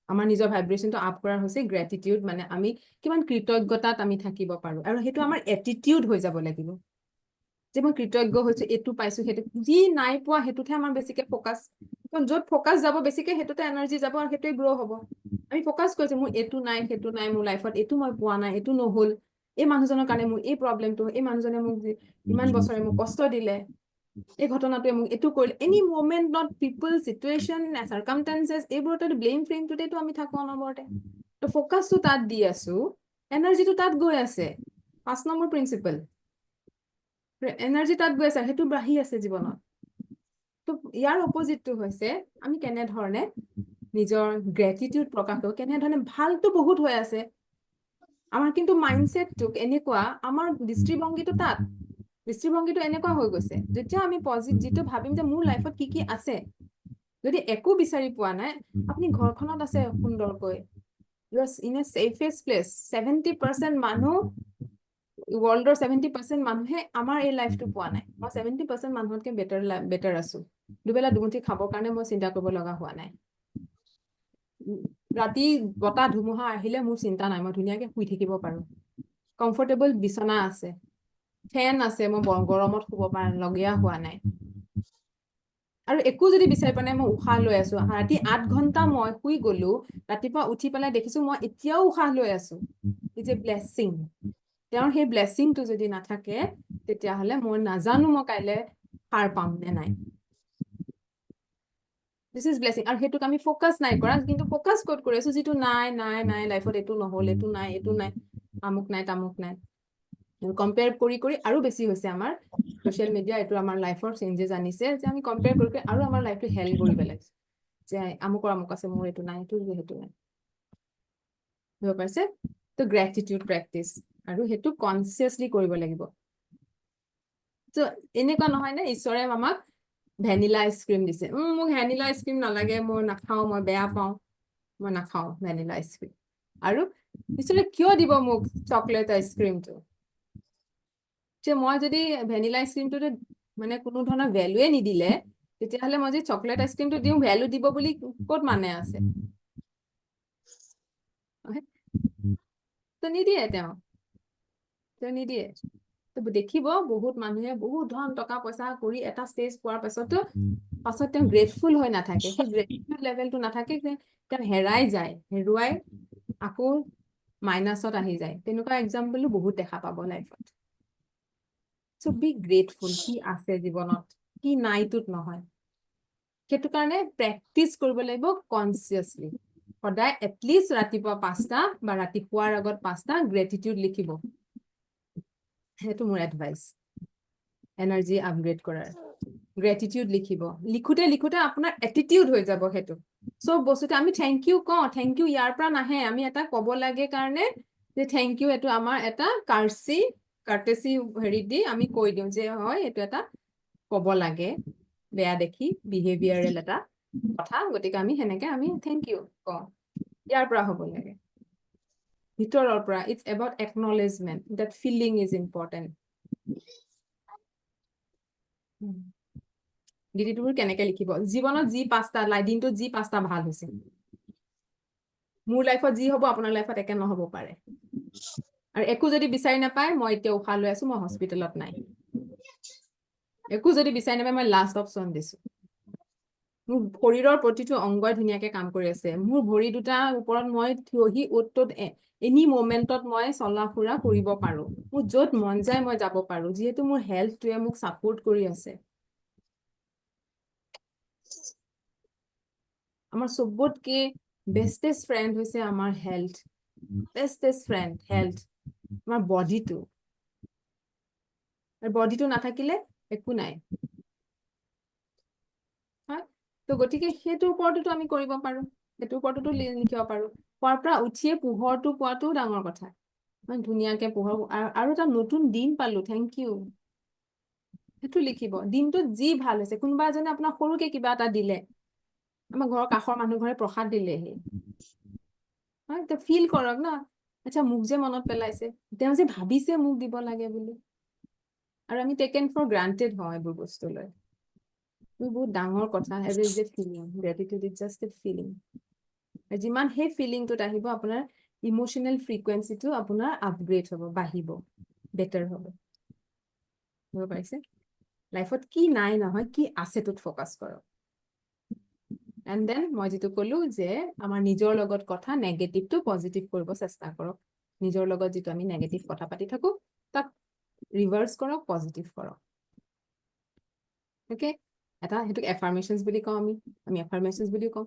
আমাৰ নিজৰ ভাইব্ৰেশ্যনটো আপ কৰাৰ হৈছে গ্ৰেটিটিউড মানে আমি কিমান কৃতজ্ঞতাত আমি থাকিব পাৰোঁ আৰু সেইটো আমাৰ এটিটিউড হৈ যাব লাগিব যে মই কৃতজ্ঞ হৈছোঁ এইটো পাইছোঁ সেইটো যি নাই পোৱা সেইটোতহে আমাৰ বেছিকৈ ফ'কাছ য'ত ফ'কাছ যাব বেছিকৈ সেইটোতে এনাৰ্জি যাব আৰু সেইটোৱে গ্ৰ' হ'ব আমি ফ'কাছ কৰিছোঁ মোৰ এইটো নাই সেইটো নাই মোৰ লাইফত এইটো মই পোৱা নাই এইটো নহ'ল এই মানুহজনৰ কাৰণে মোৰ এই প্ৰব্লেমটো এই মানুহজনে মোক ইমান বছৰে মোক কষ্ট দিলে এই ঘটনাটোৱে মোক এইটো কৰিলে এনি মমেণ্টত পিপল চিটুৱেশ্যন চাৰ্কামষ্টেঞ্চেছ এইবোৰতে ব্লেম ফ্ৰেমটোতেতো আমি থাকোঁ অনবৰতে তো ফ'কাছটো তাত দি আছোঁ এনাৰ্জিটো তাত গৈ আছে 5 নম্বৰ প্ৰিন্সিপল এনাৰ্জি তাত গৈ আছে সেইটো বাঢ়ি আছে জীৱনত তো ইয়াৰ অপজিটটো হৈছে আমি কেনেধৰণে নিজৰ গ্ৰেটিটিউড প্ৰকাশ কৰোঁ কেনেধৰণে ভালটো বহুত হৈ আছে আমাৰ কিন্তু মাইণ্ডছেটটোক এনেকুৱা আমাৰ দৃষ্টিভংগীটো এনেকুৱা হৈ গৈছে যেতিয়া আমি যিটো ভাবিম যে মোৰ লাইফত কি কি আছে যদি একো বিচাৰি পোৱা নাই আপুনি ঘৰখনত আছে সুন্দৰকৈ you are in a safest place 70% মানুহ ৱৰ্ল্ডৰ 70% মানুহে আমাৰ এই লাইফটো পোৱা নাই মই 70% মানুহতকৈ বেটাৰ আছোঁ দুবেলা দুমুঠি খাবৰ কাৰণে মই চিন্তা কৰিব লগা হোৱা নাই ৰাতি বতাহ ধুমুহা আহিলে মোৰ চিন্তা নাই মই ধুনীয়াকৈ শুই থাকিব পাৰোঁ কমফৰ্টেবল বিচনা আছে ফেন আছে মই গৰমত শুব লগীয়া হোৱা নাই আৰু একো যদি বিচাৰি পোৱা নাই মই উশাহ লৈ আছোঁ ৰাতি 8 ঘণ্টা মই শুই গ'লোঁ ৰাতিপুৱা উঠি পেলাই দেখিছোঁ মই এতিয়াও উশাহ লৈ আছোঁ ইটছ এ ব্লেছিং তেওঁৰ সেই ব্লেছিংটো যদি নাথাকে তেতিয়াহ'লে মই নাজানো মই কাইলৈ সাৰ পাম নে নাই দিছ ইজ ব্লেছিং আৰু সেইটোক আমি ফ'কাছ নাই কৰা কিন্তু ফ'কাছ ক'ত কৰি আছোঁ যিটো নাই নাই নাই লাইফত এইটো নহ'ল এইটো নাই আমুক নাই তামুক নাই কম্পেয়াৰ কৰি আৰু বেছি হৈছে আমাৰ ছ'চিয়েল মিডিয়া এইটো আমাৰ লাইফৰ চেঞ্জেছ আনিছে যে আমি কম্পেয়াৰ কৰি আৰু আমাৰ লাইফটো হেল কৰি পেলাইছোঁ যে আমুক আছে মোৰ এইটো নাই সেইটো নাই বুজিব পাৰিছে তো গ্ৰেটিটিউড প্ৰেক্টিচ আৰু সেইটো কনচিয়াছলি কৰিব লাগিব ত' এনেকুৱা নহয় নে ঈশ্বৰে আমাক ভেনিলা আইচক্ৰীম দিছে মোক ভেনিলা আইচক্ৰীম নালাগে মই নাখাওঁ মই বেয়া পাওঁ মই নাখাওঁ ভেনিলা আইচক্ৰীম আৰু ঈশ্বৰে কিয় দিব মোক চকলেট আইচক্ৰীমটো যে মই যদি ভেনিলা আইচক্ৰীমটোতে মানে কোনো ধৰণৰ ভেলুৱে নিদিলে তেতিয়াহ'লে মই যদি চকলেট আইচক্ৰীমটো দিওঁ ভেলু দিব বুলি ক'ত মানে আছে তো নিদিয়ে তেওঁ নিদিয়ে দেখিব বহুত মানুহে বহুত ধন টকা পইচা কৰি এটা ষ্টেজ পোৱাৰ পাছতো পাছত তেওঁ গ্ৰেটফুল হৈ নাথাকে সেই গ্ৰেটিটিউড লেভেলটো নাথাকে যে তেওঁ হেৰাই যায় হেৰুৱাই আকৌ মাইনাছত আহি যায় তেনেকুৱা এক্সাম্পলো বহুত দেখা পাব লাইফত চ' বি গ্ৰেটফুল কি আছে জীৱনত কি নাইটোত নহয় সেইটো কাৰণে প্ৰেক্টিচ কৰিব লাগিব কনচিয়াছলি সদায় এটলিষ্ট ৰাতিপুৱা 5টা বা ৰাতিপুৱাৰ আগত 5টা গ্ৰেটিটিউড লিখিব সেইটো মোৰ এডভাইচ এনাৰ্জি আপগ্ৰেড কৰাৰ গ্ৰেটিটিউড লিখিব লিখোতে আপোনাৰ এটিটিউড হৈ যাব সেইটো চব বস্তুতে আমি থেংক ইউ কওঁ থেংক ইউ ইয়াৰ পৰা নাহে আমি এটা ক'ব লাগে কাৰণে যে থেংক ইউ এইটো আমাৰ এটা কাৰ্টেচি হেৰি দি আমি কৈ দিওঁ যে হয় এইটো এটা ক'ব লাগে বেয়া দেখি বিহেভিয়াৰেল এটা কথা গতিকে আমি সেনেকে আমি থেংক ইউ কওঁ ইয়াৰ পৰা হ'ব লাগে ভিতৰৰ পৰা it's about acknowledgement that feeling is important ডিটিটোবোৰ কেনেকে লিখিব জীৱনত যি 5টা দিনটোত যি 5টা ভাল হৈছে মোৰ লাইফত যি হ'ব আপোনাৰ লাইফত একে নহ'ব পাৰে আৰু একো যদি বিচাৰি নাপায় মই এতিয়া উশাহ লৈ আছো মই হস্পিটেলত নাই একো যদি বিচাৰি নাপায় মই লাষ্ট অপচন দিছো মোৰ শৰীৰৰ প্ৰতিটো অংগই ধুনীয়াকে কাম কৰি আছে মোৰ ভৰি দুটাৰ ওপৰত মই থিয়হি অ'ত এনি মমেণ্টত মই চলা ফুৰা কৰিব পাৰো মোৰ য'ত মন যায় মই যাব পাৰো যিহেতু মোৰ হেল্থটোৱে মোক ছাপোৰ্ট কৰি আছে আমাৰ চবতকে বেষ্টেষ্ট ফ্ৰেণ্ড হৈছে আমাৰ হেল্থ বেষ্টেষ্ট ফ্ৰেণ্ড হেল্থ আমাৰ বডিটো আৰু বডিটো নাথাকিলে একো নাই হয় তো গতিকে সেইটোৰ ওপৰতো আমি কৰিব পাৰো সেইটোৰ ওপৰতো লিখিব পাৰো খোৱাৰ পৰা উঠিয়ে পোহৰটো পোৱাটোও ডাঙৰ কথা ইমান ধুনীয়াকে পোহৰ আৰু এটা নতুন দিন পালো থেংক ইউ সেইটো লিখিব দিনটোত যি ভাল হৈছে কোনোবা এজনে আপোনাক সৰুকে কিবা এটা দিলে আমাৰ ঘৰৰ কাষৰ মানুহ ঘৰে প্ৰসাদ দিলেহি হয় তো ফিল কৰক না আচ্ছা মোক যে মনত পেলাইছে তেওঁ যে ভাবিছে মোক দিব লাগে বুলি আৰু আমি টেকেন ফৰ গ্ৰান্টেড হয় এইবোৰ বস্তু লৈ বহুত ডাঙৰ কথা every is a feeling gratitude is just a feeling যিমান সেই ফিলিংটোত আহিব আপোনাৰ ইমোচনেল ফ্ৰিকুৱেঞ্চিটো আপোনাৰ আপগ্ৰেড হ'ব বাঢ়িব বেটাৰ হ'ব পাৰিছে লাইফত কি নাই নহয় কি আছে টোত ফ'কাছ কৰক এণ্ড দেন মই যিটো ক'লো যে আমাৰ নিজৰ লগত কথা নেগেটিভটো পজিটিভ কৰিব চেষ্টা কৰক নিজৰ লগত যিটো আমি নেগেটিভ কথা পাতি থাকো তাক ৰিভাৰ্চ কৰক পজিটিভ কৰক অ'কে এটা সেইটোক এফাৰ্মেশ্যনছ বুলি কওঁ আমি এফাৰ্মেশ্যনছ বুলি কওঁ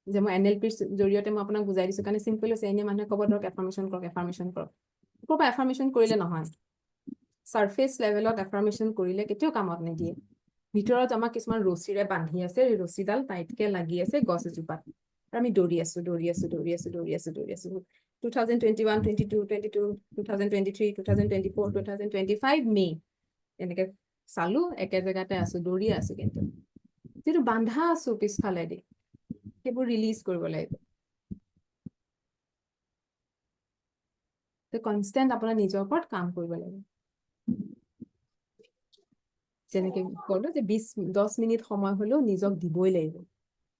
যে মই NLPৰ জৰিয়তে মই আপোনাক বুজাই দিছো কাৰণে চিম্পল হৈছে এনে মানুহে ক'ব ধৰক এফাৰ্মেশ্যন কৰক ক'ৰ পৰা এফাৰ্মেশ্যন কৰিলে নহয় চাৰফেচ লেভেলত এফাৰ্মেশ্যন কৰিলে কেতিয়াও কামত নিদিয়ে ভিতৰত আমাক কিছুমান ৰছীৰে বান্ধি আছে এই ৰছীডাল টাইটকে লাগি আছে গছ এজোপাত আৰু আমি দৌৰি আছো 2021, 22, 22, 2023, 2024, 2025 মে এনেকে চালো একে জেগাতে আছো দৌৰি আছো কিন্তু যিটো বান্ধা আছো পিছফালেদি সেইবোৰ ৰিলিজ কৰিব লাগিব কনষ্টেণ্ট আপোনাৰ নিজৰ ওপৰত কাম কৰিব লাগিব যেনেকে ক'লো যে 10 মিনিট সময় হলেও নিজক দিবই লাগিব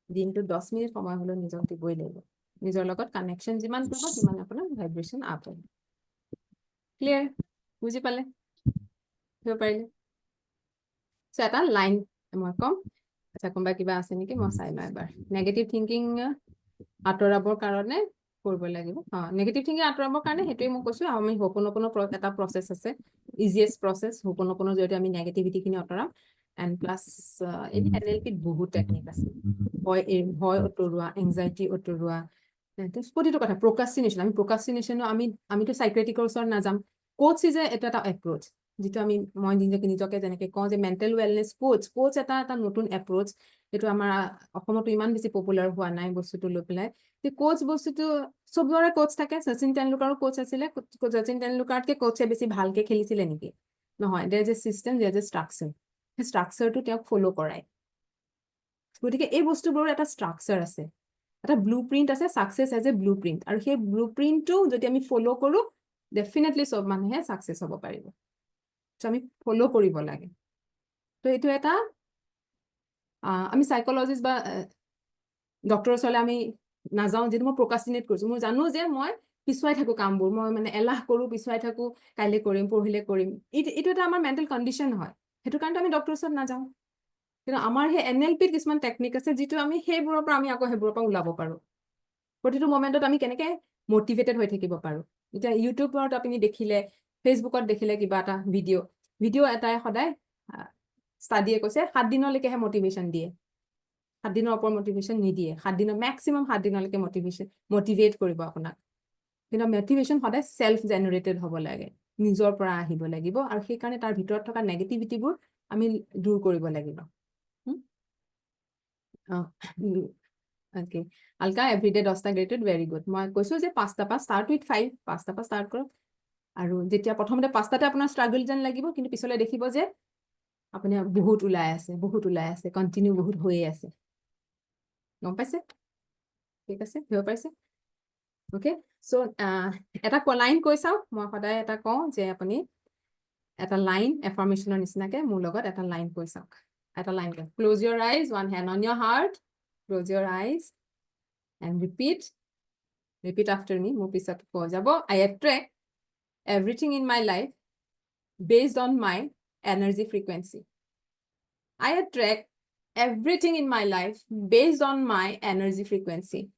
দিনটোত 10 মিনিট সময় হলেও নিজক দিবই লাগিব নিজৰ লগত কানেকশ্যন যিমান কৰিব সিমান আপোনাৰ ভাইব্ৰেশ্যন আপ হ'ব ক্লিয়াৰ বুজি পালে দিব পাৰিলে চ' এটা লাইন মই ক'ম আচ্ছা কোনোবা কিবা আছে নেকি মই চাই লওঁ এবাৰ নেগেটিভ থিংকিং আঁতৰাবৰ কাৰণে কৰিব লাগিব নেগেটিভ থিংকিং আঁতৰাবৰ কাৰণে সেইটোৱে মই কৈছো আমি হোপোনোপোনো এটা প্ৰচেছ আছে ইজিয়েষ্ট প্ৰচেছ হোপোনোপোনোৰ জৰিয়তে আমি নেগেটিভিটিখিনি আঁতৰাম এণ্ড প্লাছ এনে NLPত বহুত টেকনিক আছে ভয় আঁতৰোৱা এংজাইটি আঁতৰোৱা প্ৰতিটো কথা প্ৰকাষ্টিনেশ্যন আমি প্ৰকাষ্টিনেশ্যনো আমিতো চাইক্ৰেটিকৰ ওচৰত নাযাম কোচ ইজ এটা এপ্ৰ'চ যিটো মই নিজকে যেনেকে কওঁ যে মেণ্টেল ৱেলনেছ কোচ এটা নতুন এপ্ৰ'চ এইটো আমাৰ অসমতো ইমান বেছি পপুলাৰ হোৱা নাই বস্তুটো লৈ পেলাই কোচ বস্তুটো চবৰে কোচ থাকে শচীন তেণ্ডুলকাৰো কোচ আছিলে শচীন তেণ্ডুলকাৰতকে কোচে বেছি ভালকে খেলিছিলে নেকি নহয় দেৰ ইজ এ চিষ্টেম দেৰ ইজ এ ষ্ট্ৰাকচাৰ সেই ষ্ট্ৰাকচাৰটো তেওঁক ফ'ল' কৰাই গতিকে এই বস্তুবোৰৰ এটা ষ্ট্ৰাকচাৰ আছে এটা ব্লু প্ৰিণ্ট আছে success as a blueprint আৰু সেই ব্লু প্ৰিণ্টটো যদি আমি ফ'ল' কৰোঁ ডেফিনেটলি চব মানুহে ছাকচেছ হ'ব পাৰিব চ' আমি ফ'ল' কৰিব লাগে তো এইটো এটা আমি চাইকলজিষ্ট বা ডক্টৰৰ ওচৰলৈ আমি নাযাওঁ যিটো মই প্ৰকাষ্টিনেট কৰিছোঁ মই জানো যে মই পিছুৱাই থাকো কামবোৰ, মই মানে এলাহ কৰো, পিছুৱাই থাকো, কাইলৈ কৰিম, পৰহিলে কৰিম। এইটো এটা আমাৰ মেণ্টেল কণ্ডিশ্যন হয়, সেইটো কাৰণে আমি ডক্টৰৰ ওচৰত নাযাওঁ। কিন্তু আমাৰ সেই NLPত কিছুমান টেকনিক আছে যিটো আমি সেইবোৰৰ পৰা আমি আকৌ সেইবোৰৰ পৰা ওলাব পাৰো। প্ৰতিটো মমেণ্টত আমি কেনেকে মটিভেটেড হৈ থাকিব পাৰো। এতিয়া ইউটিউবত আপুনি দেখিলে, ফেচবুকত দেখিলে কিবা এটা ভিডিঅ' এটাই সদায় ষ্টাডিয়ে কৈছে 7 দিনলৈকেহে মটিভেশ্যন দিয়ে, 7 দিনৰ ওপৰত মটিভেশ্যন নিদিয়ে। 7 দিনৰ মেক্সিমাম 7 দিনলৈকে মটিভেট কৰিব আপোনাক। কিন্তু মটিভেশ্যন সদায় চেল্ফ জেনেৰেটেড হ'ব লাগে, নিজৰ পৰা আহিব লাগিব, আৰু সেইকাৰণে তাৰ ভিতৰত থকা নেগেটিভিটিবোৰ আমি দূৰ কৰিব লাগিব। আলকা এভৰিডে 10টা গ্ৰেটেড, ভেৰি গুড। মই কৈছো যে 5টাৰ পৰা ষ্টাৰ্ট উইথ 5, 5টাৰ পৰা ষ্টাৰ্ট কৰক। আৰু যেতিয়া প্ৰথমতে 5টাতে আপোনাৰ ষ্ট্ৰাগল যেন লাগিব, কিন্তু পিছলৈ দেখিব যে আপুনি বহুত ওলাই আছে, কণ্টিনিউ বহুত হৈয়ে আছে। গম পাইছে? ঠিক আছে, ধৰিব পাৰিছে? অ'কে, চ' এটা লাইন কৈ চাওক। মই সদায় এটা কওঁ যে আপুনি এটা লাইন এফাৰ্মেশ্যনৰ নিচিনাকে মোৰ লগত এটা লাইন কৈ চাওক। এটা লাইন কৈ, close your eyes, one hand on your heart, close your eyes and repeat after me. মোৰ পিছত কৈ যাব, I attract everything in my life based on my energy frequency. I attract everything in my life based on my energy frequency.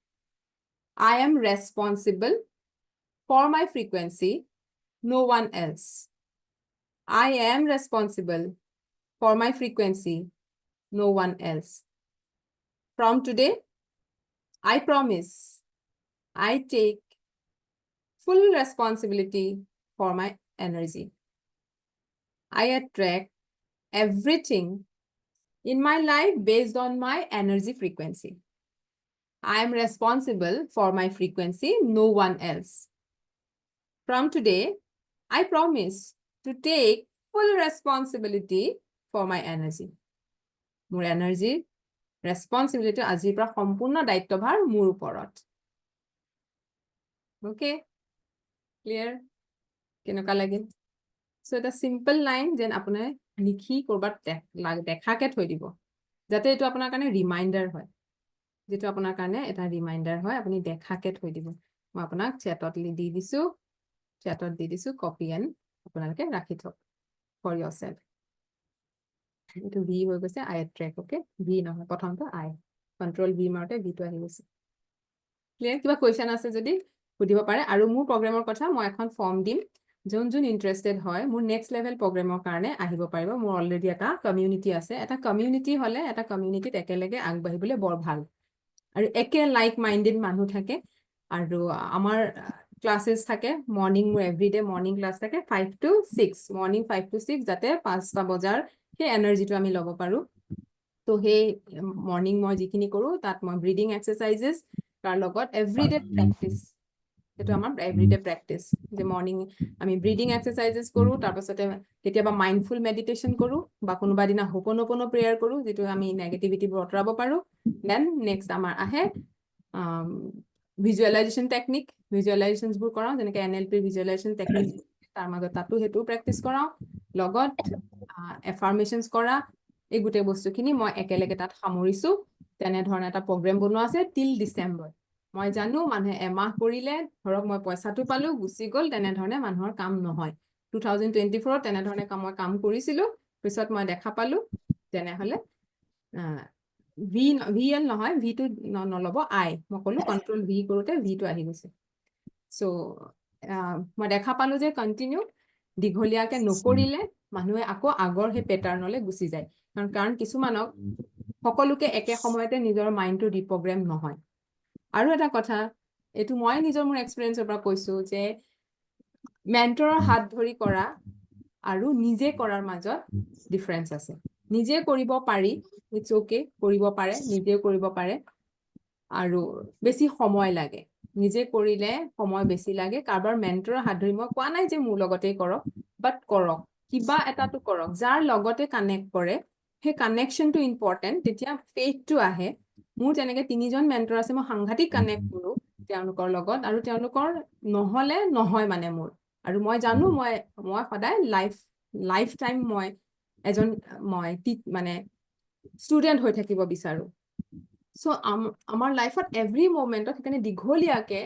I am responsible for my frequency, no one else. I am responsible for my frequency, no one else. From today, I promise I take full responsibility for my energy. I attract everything in my life based on my energy frequency. I am responsible for my frequency, no one else. From today, I promise to take full responsibility for my energy. মোৰ এনাৰ্জি ৰেছপনচিবিলিটি আজিৰ পৰা সম্পূৰ্ণ দায়িত্বভাৰ মোৰ ওপৰত। Okay, clear? কেনেকুৱা লাগিল? চ' এটা চিম্পল লাইন যেন আপোনাৰ লিখি ক'ৰবাত দেখাকে থৈ দিব, যাতে এইটো আপোনাৰ কাৰণে ৰিমাইণ্ডাৰ হয়। যিটো আপোনাৰ কাৰণে এটা ৰিমাইণ্ডাৰ হয়, আপুনি দেখাকে থৈ দিব। মই আপোনাক চেটত দি দিছো, কপি এণ্ড আপোনালোকে ৰাখি থওক ফৰ ইয়ৰ চেল্ফ। এইটো ভি হৈ গৈছে, আই ট্ৰেক। অ'কে, ভি নহয়, প্ৰথমটো আই, কণ্ট্ৰল ভি মাৰোতে ভিটো আহি গৈছে। ক্লিয়াৰ? কিবা কুৱেশ্যন আছে যদি সুধিব পাৰে। আৰু মোৰ প্ৰগ্ৰেমৰ কথা মই এখন ফৰ্ম দিম, যোন ইণ্টাৰেষ্টেড হয় মোৰ নেক্সট লেভেল প্ৰগ্ৰেমৰ কাৰণে আহিব পাৰিব। মোৰ অলৰেডি এটা কমিউনিটি আছে। এটা কমিউনিটি হ'লে এটা কমিউনিটিত একেলগে আগবাঢ়িবলৈ বৰ ভাল, আৰু একে লাইক মাইণ্ডেড মানুহ থাকে। আৰু আমাৰ ক্লাছেছ থাকে, মৰ্ণিং মোৰ এভৰিডে মৰ্ণিং ক্লাছ থাকে 5 to 6, মৰ্ণিং 5 to 6, যাতে 5টা বজাৰ সেই এনাৰ্জিটো আমি ল'ব পাৰোঁ। তো সেই মৰ্ণিং মই যিখিনি কৰোঁ, তাত মই ব্ৰিডিং এক্সাৰচাইজেছ, তাৰ লগত এভৰিডে প্ৰেক্টিছ, সেইটো আমাৰ এভৰিডে প্ৰেক্টিছ, যে মৰ্ণিং আমি ব্ৰিডিং এক্সাৰচাইজেছ কৰোঁ, তাৰপাছতে কেতিয়াবা মাইণ্ডফুল মেডিটেশ্যন কৰোঁ, বা কোনোবা দিনা হোপোনোপোনো প্ৰেয়াৰ কৰোঁ, যিটো আমি নেগেটিভিটিবোৰ আঁতৰাব পাৰোঁ। দেন নেক্সট আমাৰ আহে ভিজুৱেলাইজেশ্যন টেকনিক, ভিজুৱেলাইজেশ্যনবোৰ কৰাওঁ, যেনেকৈ NLP ভিজুৱেলাইজেশ্যন টেকনিক, তাৰ মাজত তাতো সেইটোও প্ৰেক্টিছ কৰাওঁ, লগত এফাৰ্মেশ্যনছ কৰা। এই গোটেই বস্তুখিনি মই একেলগে তাত সামৰিছোঁ। তেনেধৰণে এটা প্ৰগ্ৰেম বনোৱা আছে টিল ডিচেম্বৰ। মই জানো মানুহে এমাহ কৰিলে, ধৰক মই পইচাটো পালোঁ, গুচি গ'ল, তেনেধৰণে মানুহৰ কাম নহয়। 2024 তেনেধৰণে মই কাম কৰিছিলোঁ, পিছত মই দেখা পালোঁ তেনেহ'লে VL নহয়, ভিটো নল'ব, আই। মই ক'লোঁ কণ্ট্ৰল ভি কৰোঁতে ভিটো আহি গৈছে। চ' মই দেখা পালোঁ যে কণ্টিনিউ দীঘলীয়াকে নকৰিলে মানুহে আকৌ আগৰ সেই পেটাৰ্ণলৈ গুচি যায়। কাৰণ কিছুমানক সকলোকে একে সময়তে নিজৰ মাইণ্ডটো ৰিপ্ৰগ্ৰেম নহয়। আৰু এটা কথা, এইটো মই নিজৰ মোৰ এক্সপিৰিয়েঞ্চৰ পৰা কৈছোঁ যে মেণ্টৰৰ হাত ধৰি কৰা আৰু নিজে কৰাৰ মাজত ডিফাৰেঞ্চ আছে। নিজে কৰিব পাৰি, ইটছ অ'কে, কৰিব পাৰে, নিজেও কৰিব পাৰে, আৰু বেছি সময় লাগে। নিজে কৰিলে সময় বেছি লাগে। কাৰোবাৰ মেণ্টৰৰ হাত ধৰি, মই কোৱা নাই যে মোৰ লগতেই কৰক, বাট কৰক, কিবা এটাটো কৰক যাৰ লগতে কানেক্ট কৰে। সেই কানেকশ্যনটো ইম্পৰ্টেণ্ট, তেতিয়া ফেইথটো আহে। মোৰ তেনেকৈ 3জন মেণ্টৰ আছে, মই সাংঘাতিক কানেক্ট কৰোঁ তেওঁলোকৰ লগত, আৰু তেওঁলোকৰ নহ'লে নহয় মানে মোৰ। আৰু মই জানো মই সদায় লাইফ টাইম মই এজন মানে ষ্টুডেণ্ট হৈ থাকিব বিচাৰোঁ। চ' আমাৰ লাইফত এভৰি মমেণ্টত সেইকাৰণে দীঘলীয়াকে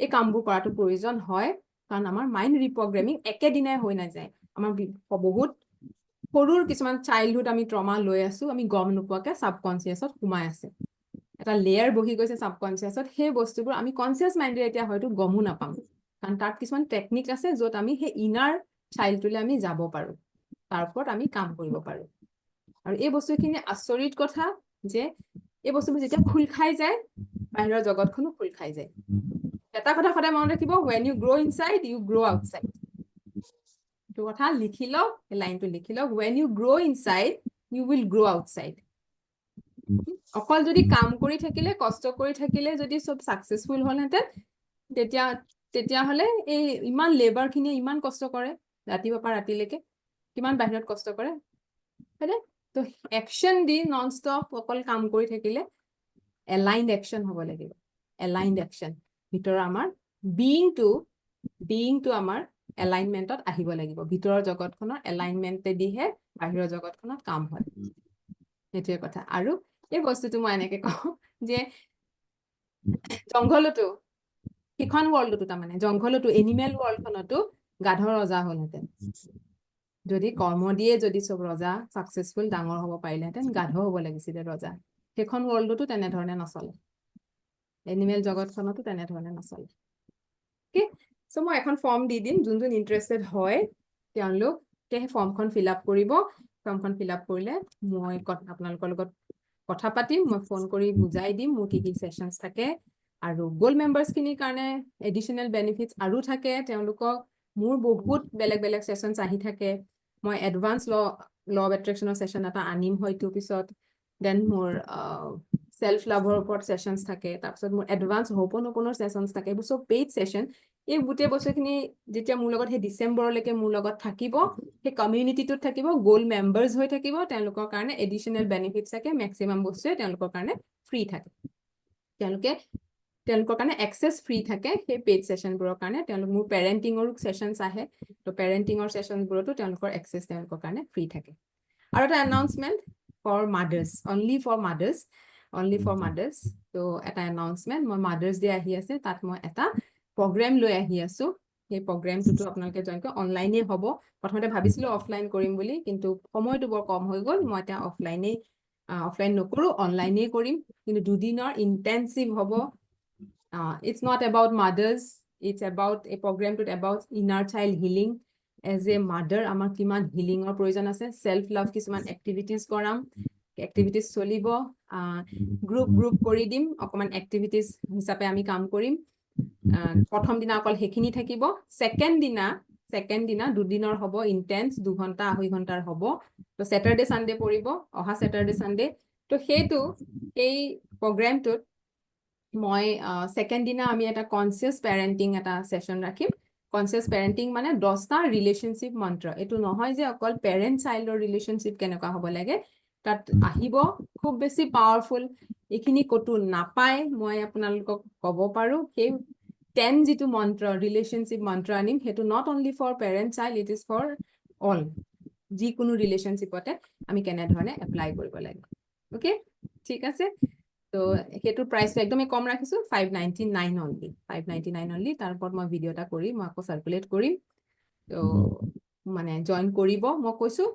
এই কামবোৰ কৰাটো প্ৰয়োজন হয় কাৰণ আমাৰ মাইণ্ড ৰিপ্ৰগ্ৰেমিং একেদিনাই হৈ নাযায় আমাৰ বহুত সৰুৰ কিছুমান চাইল্ডহুড আমি ট্ৰমা লৈ আছো আমি গম নোপোৱাকে সাবকনচিয়াছত সোমাই আছে এটা লেয়াৰ বহি গৈছে সাবকনচিয়াছত সেই বস্তুবোৰ আমি কনচিয়াছ মাইণ্ডেৰে এতিয়া হয়তো গমো নাপাম কাৰণ তাত কিছুমান টেকনিক আছে য'ত আমি সেই ইনাৰ চাইল্ডটোলৈ আমি যাব পাৰো তাৰ ওপৰত আমি কাম কৰিব পাৰো আৰু এই বস্তুখিনি আচৰিত কথা যে এই বস্তুবোৰ যেতিয়া খোল খাই যায় বাহিৰৰ জগতখনো খোল খাই যায় এটা কথা সদায় মনত ৰাখিব when you grow inside you grow outside এইটো কথা লিখি লওক এই লাইনটো লিখি লওক when you grow inside you will grow outside অকল যদি কাম কৰি থাকিলে কষ্ট কৰি থাকিলে যদি সব সাকসেসফুল হলহেঁতেন তেতিয়াহ'লে এই ইমান লেবাৰখিনিয়ে ইমান কষ্ট কৰে ৰাতিপুৱাৰ পৰা ৰাতিলৈকে কিমান বাহিৰত কষ্ট কৰে হয়নে তো একশ্যন দি নন ষ্টপ অকল কাম কৰি থাকিলে এলাইনড একশ্যন হ'ব লাগিব এলাইনড একশ্যন ভিতৰৰ আমাৰ বিইংটো আমাৰ এলাইনমেণ্টত আহিব লাগিব ভিতৰৰ জগতখনৰ এলাইনমেণ্টেদিহে বাহিৰৰ জগতখনত কাম হয় সেইটোৱে কথা আৰু এই বস্তুটো মই এনেকে কওঁ যে জংঘলতো সিখন ৱৰ্ল্ডতো তাৰমানে জংঘলতো এনিমেল ৱৰ্ল্ডখনতো গাধৰ ৰজা হ'লহেঁতেন যদি কৰ্ম দিয়ে যদি চব ৰজা সাকসেসফুল ডাঙৰ হ'ব পাৰিলেহেঁতেন গাধ হ'ব লাগিছিলে ৰজা সেইখন ৱৰ্ল্ডতো তেনেধৰণে নচলে এনিমেল জগতখনতো তেনেধৰণে নচলে অ'কে চ' মই এখন ফৰ্ম দি দিম যোন ইণ্টাৰেষ্টেড হয় তেওঁলোকে সেই ফৰ্মখন ফিল আপ কৰিব ফৰ্মখন ফিল আপ কৰিলে মই আপোনালোকৰ লগত কথা পাতিম মই ফোন কৰি বুজাই দিম মোৰ কি ছেশ্যনছ থাকে আৰু গ'ল্ড মেম্বাৰ্ছখিনিৰ কাৰণে এডিশ্যনেল বেনিফিটছ আৰু থাকে তেওঁলোকক মোৰ বহুত বেলেগ বেলেগ ছেশ্যনছ আহি থাকে মই এডভান্স ল অফ এট্ৰেকশ্যনৰ ছেশ্যন এটা আনিম হয়তো পিছত দেন মোৰ সেলফ লাভৰ ওপৰত ছেশ্যনছ থাকে তাৰপিছত মোৰ এডভান্স হোপন'পনৰ ছেশ্যনছ থাকে এইবোৰ চব পেইড ছেশ্যন এই গোটেই বস্তুখিনি যেতিয়া মোৰ লগত সেই ডিচেম্বৰলৈকে মোৰ লগত থাকিব সেই কমিউনিটিটোত থাকিব গ'ল্ড মেম্বাৰ্ছ হৈ থাকিব তেওঁলোকৰ কাৰণে এডিশ্যনেল বেনিফিটছ থাকে মেক্সিমাম বস্তুৱে তেওঁলোকৰ কাৰণে ফ্ৰী থাকে তেওঁলোকৰ কাৰণে এক্সেছ ফ্ৰী থাকে সেই পেইড ছেশ্যনবোৰৰ কাৰণে তেওঁলোক মোৰ পেৰেণ্টিঙৰো ছেশ্যনছ আহে তো পেৰেণ্টিঙৰ ছেশ্যনবোৰতো তেওঁলোকৰ এক্সেছ তেওঁলোকৰ কাৰণে ফ্ৰী থাকে আৰু এটা announcement for mothers only for mothers তো এটা এনাউন্সমেণ্ট মই মাদাৰ্ছ ডে আহি আছে তাত মই এটা প্ৰগ্ৰেম লৈ আহি আছো সেই প্ৰগ্ৰেমটোতো আপোনালোকে জইন কৰি অনলাইনে হ'ব প্ৰথমতে ভাবিছিলোঁ অফলাইন কৰিম বুলি কিন্তু সময়টো বৰ কম হৈ গ'ল মই এতিয়া অফলাইন নকৰোঁ অনলাইনে কৰিম কিন্তু দুদিনৰ ইণ্টেনচিভ হ'ব it's not about mothers it's about a programটোত about inner child healing as a mother আমাৰ কিমান হিলিঙৰ প্ৰয়োজন আছে সেলফ লাভ কিছুমান এক্টিভিটিজ কৰাম এক্টিভিটিজ চলিব গ্ৰুপ কৰি দিম অকমান এক্টিভিটিজ হিচাপে আমি কাম কৰিম প্ৰথম দিনা অকল সেইখিনি থাকিব ছেকেণ্ড দিনা দুদিনৰ হ'ব ইণ্টেন্স 2 ঘণ্টা 2.5 ঘণ্টাৰ হ'ব তো স্যাটাৰডে সানডে পৰিব অহা স্যাটাৰডে সানডে তো এই প্ৰগ্ৰেমটোত মই ছেকেণ্ড দিনা আমি এটা কনচিয়াছ পেৰেণ্টিং এটা ছেশ্যন ৰাখিম কনচিয়াছ পেৰেণ্টিং মানে 10টা ৰিলেশ্যনশ্বিপ মন্ত্ৰ এইটো নহয় যে অকল পেৰেণ্ট চাইল্ডৰ ৰিলেশ্যনশ্বিপ কেনেকুৱা হ'ব লাগে তাত আহিব খুব বেছি পাৱাৰফুল এইখিনি ক'তো নাপায় মই আপোনালোকক ক'ব পাৰোঁ সেই 10 যিটো মন্ত্ৰ ৰিলেশ্যনশ্বিপ মন্ত্ৰ আনিম সেইটো not only for parent child it is for all যিকোনো ৰিলেশ্যনশ্বিপতে আমি কেনেধৰণে এপ্লাই কৰিব লাগে অ'কে ঠিক আছে তো সেইটো প্ৰাইচটো একদমেই কম ৰাখিছোঁ 599 অনলি তাৰ ওপৰত মই ভিডিঅ' এটা কৰি মই আকৌ চাৰ্কুলেট কৰিম তো মানে জইন কৰিব মই কৈছোঁ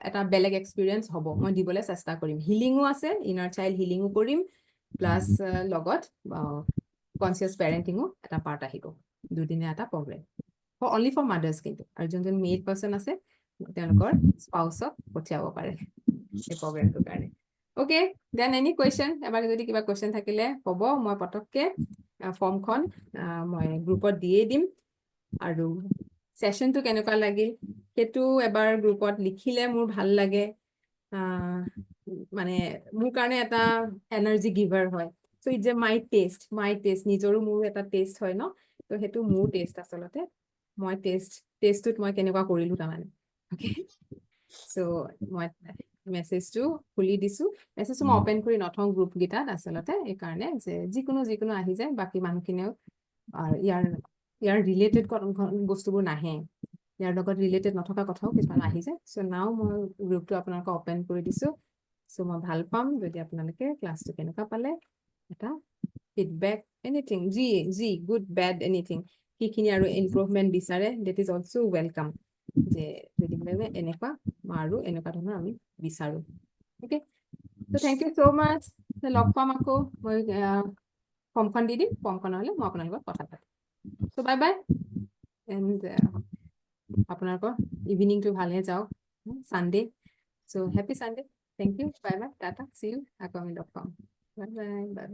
এটা বেলেগ এক্সপিৰিয়েঞ্চ হ'ব মই দিবলৈ চেষ্টা কৰিম হিলিঙো আছে ইনাৰ চাইল্ড হিলিঙো কৰিম প্লাছ লগত কনচিয়াছ পেৰেণ্টিঙো এটা পাৰ্ট আহিব দুদিনীয়া এটা প্ৰগ্ৰেম অনলি ফৰ মাদাৰ্ছ কিন্তু আৰু যোনজন মেইড পাৰ্চন আছে তেওঁলোকৰ স্পাউচক পঠিয়াব পাৰে এই প্ৰগ্ৰেমটোৰ কাৰণে অ'কে দেন এনি কুৱেশ্যন এবাৰ যদি কিবা কুৱেশ্যন থাকিলে ক'ব মই পটককৈ ফৰ্মখন মই গ্ৰুপত দিয়ে দিম আৰু ছেশ্যনটো কেনেকুৱা লাগিল সেইটো এবাৰ গ্ৰুপত লিখিলে মোৰ ভাল লাগে মানে মোৰ কাৰণে এটা এনাৰ্জি গিভাৰ হয় চ' ইটছ এ মাই টেষ্ট নিজৰো মোৰো এটা টেষ্ট হয় ন তো সেইটো মোৰ টেষ্ট আচলতে মই টেষ্টটোত মই কেনেকুৱা কৰিলোঁ তাৰমানে অ'কে চ' মই মেছেজটো খুলি দিছোঁ মেছেজটো মই অপেন কৰি নথওঁ গ্ৰুপকেইটাত আচলতে এইকাৰণে যে যিকোনো আহি যায় বাকী মানুহখিনিও ইয়াৰ ৰিলেটেড বস্তুবোৰ নাহে ইয়াৰ লগত ৰিলেটেড নথকা কথাও কিছুমান আহি যায় চ' নাও মই গ্ৰুপটো আপোনালোকক অপেন কৰি দিছোঁ চ' মই ভাল পাম যদি আপোনালোকে ক্লাছটো কেনেকুৱা পালে এটা ফিডবেক এনিথিং যি গুড বেড এনিথিং সেইখিনি আৰু ইম্প্ৰুভমেণ্ট বিচাৰে ডেট ইজ অলছ' ৱেলকাম যে যদি বোলে এনেকুৱা আৰু এনেকুৱা ধৰণৰ আমি বিচাৰোঁ অ'কে ত' থেংক ইউ ছ' মাছ লগ পাম আকৌ মই ফৰ্মখন দি দিম ফৰ্মখন হ'লে মই আপোনাৰ লগত কথা পাতিম চ' বাই বাই এণ্ড আপোনালোকৰ ইভিনিংটো ভালহে যাওক Sunday so' happy Sunday thank you bye bye tata see you আকৌ আমি লগ পাম বাই বাই বাই বাই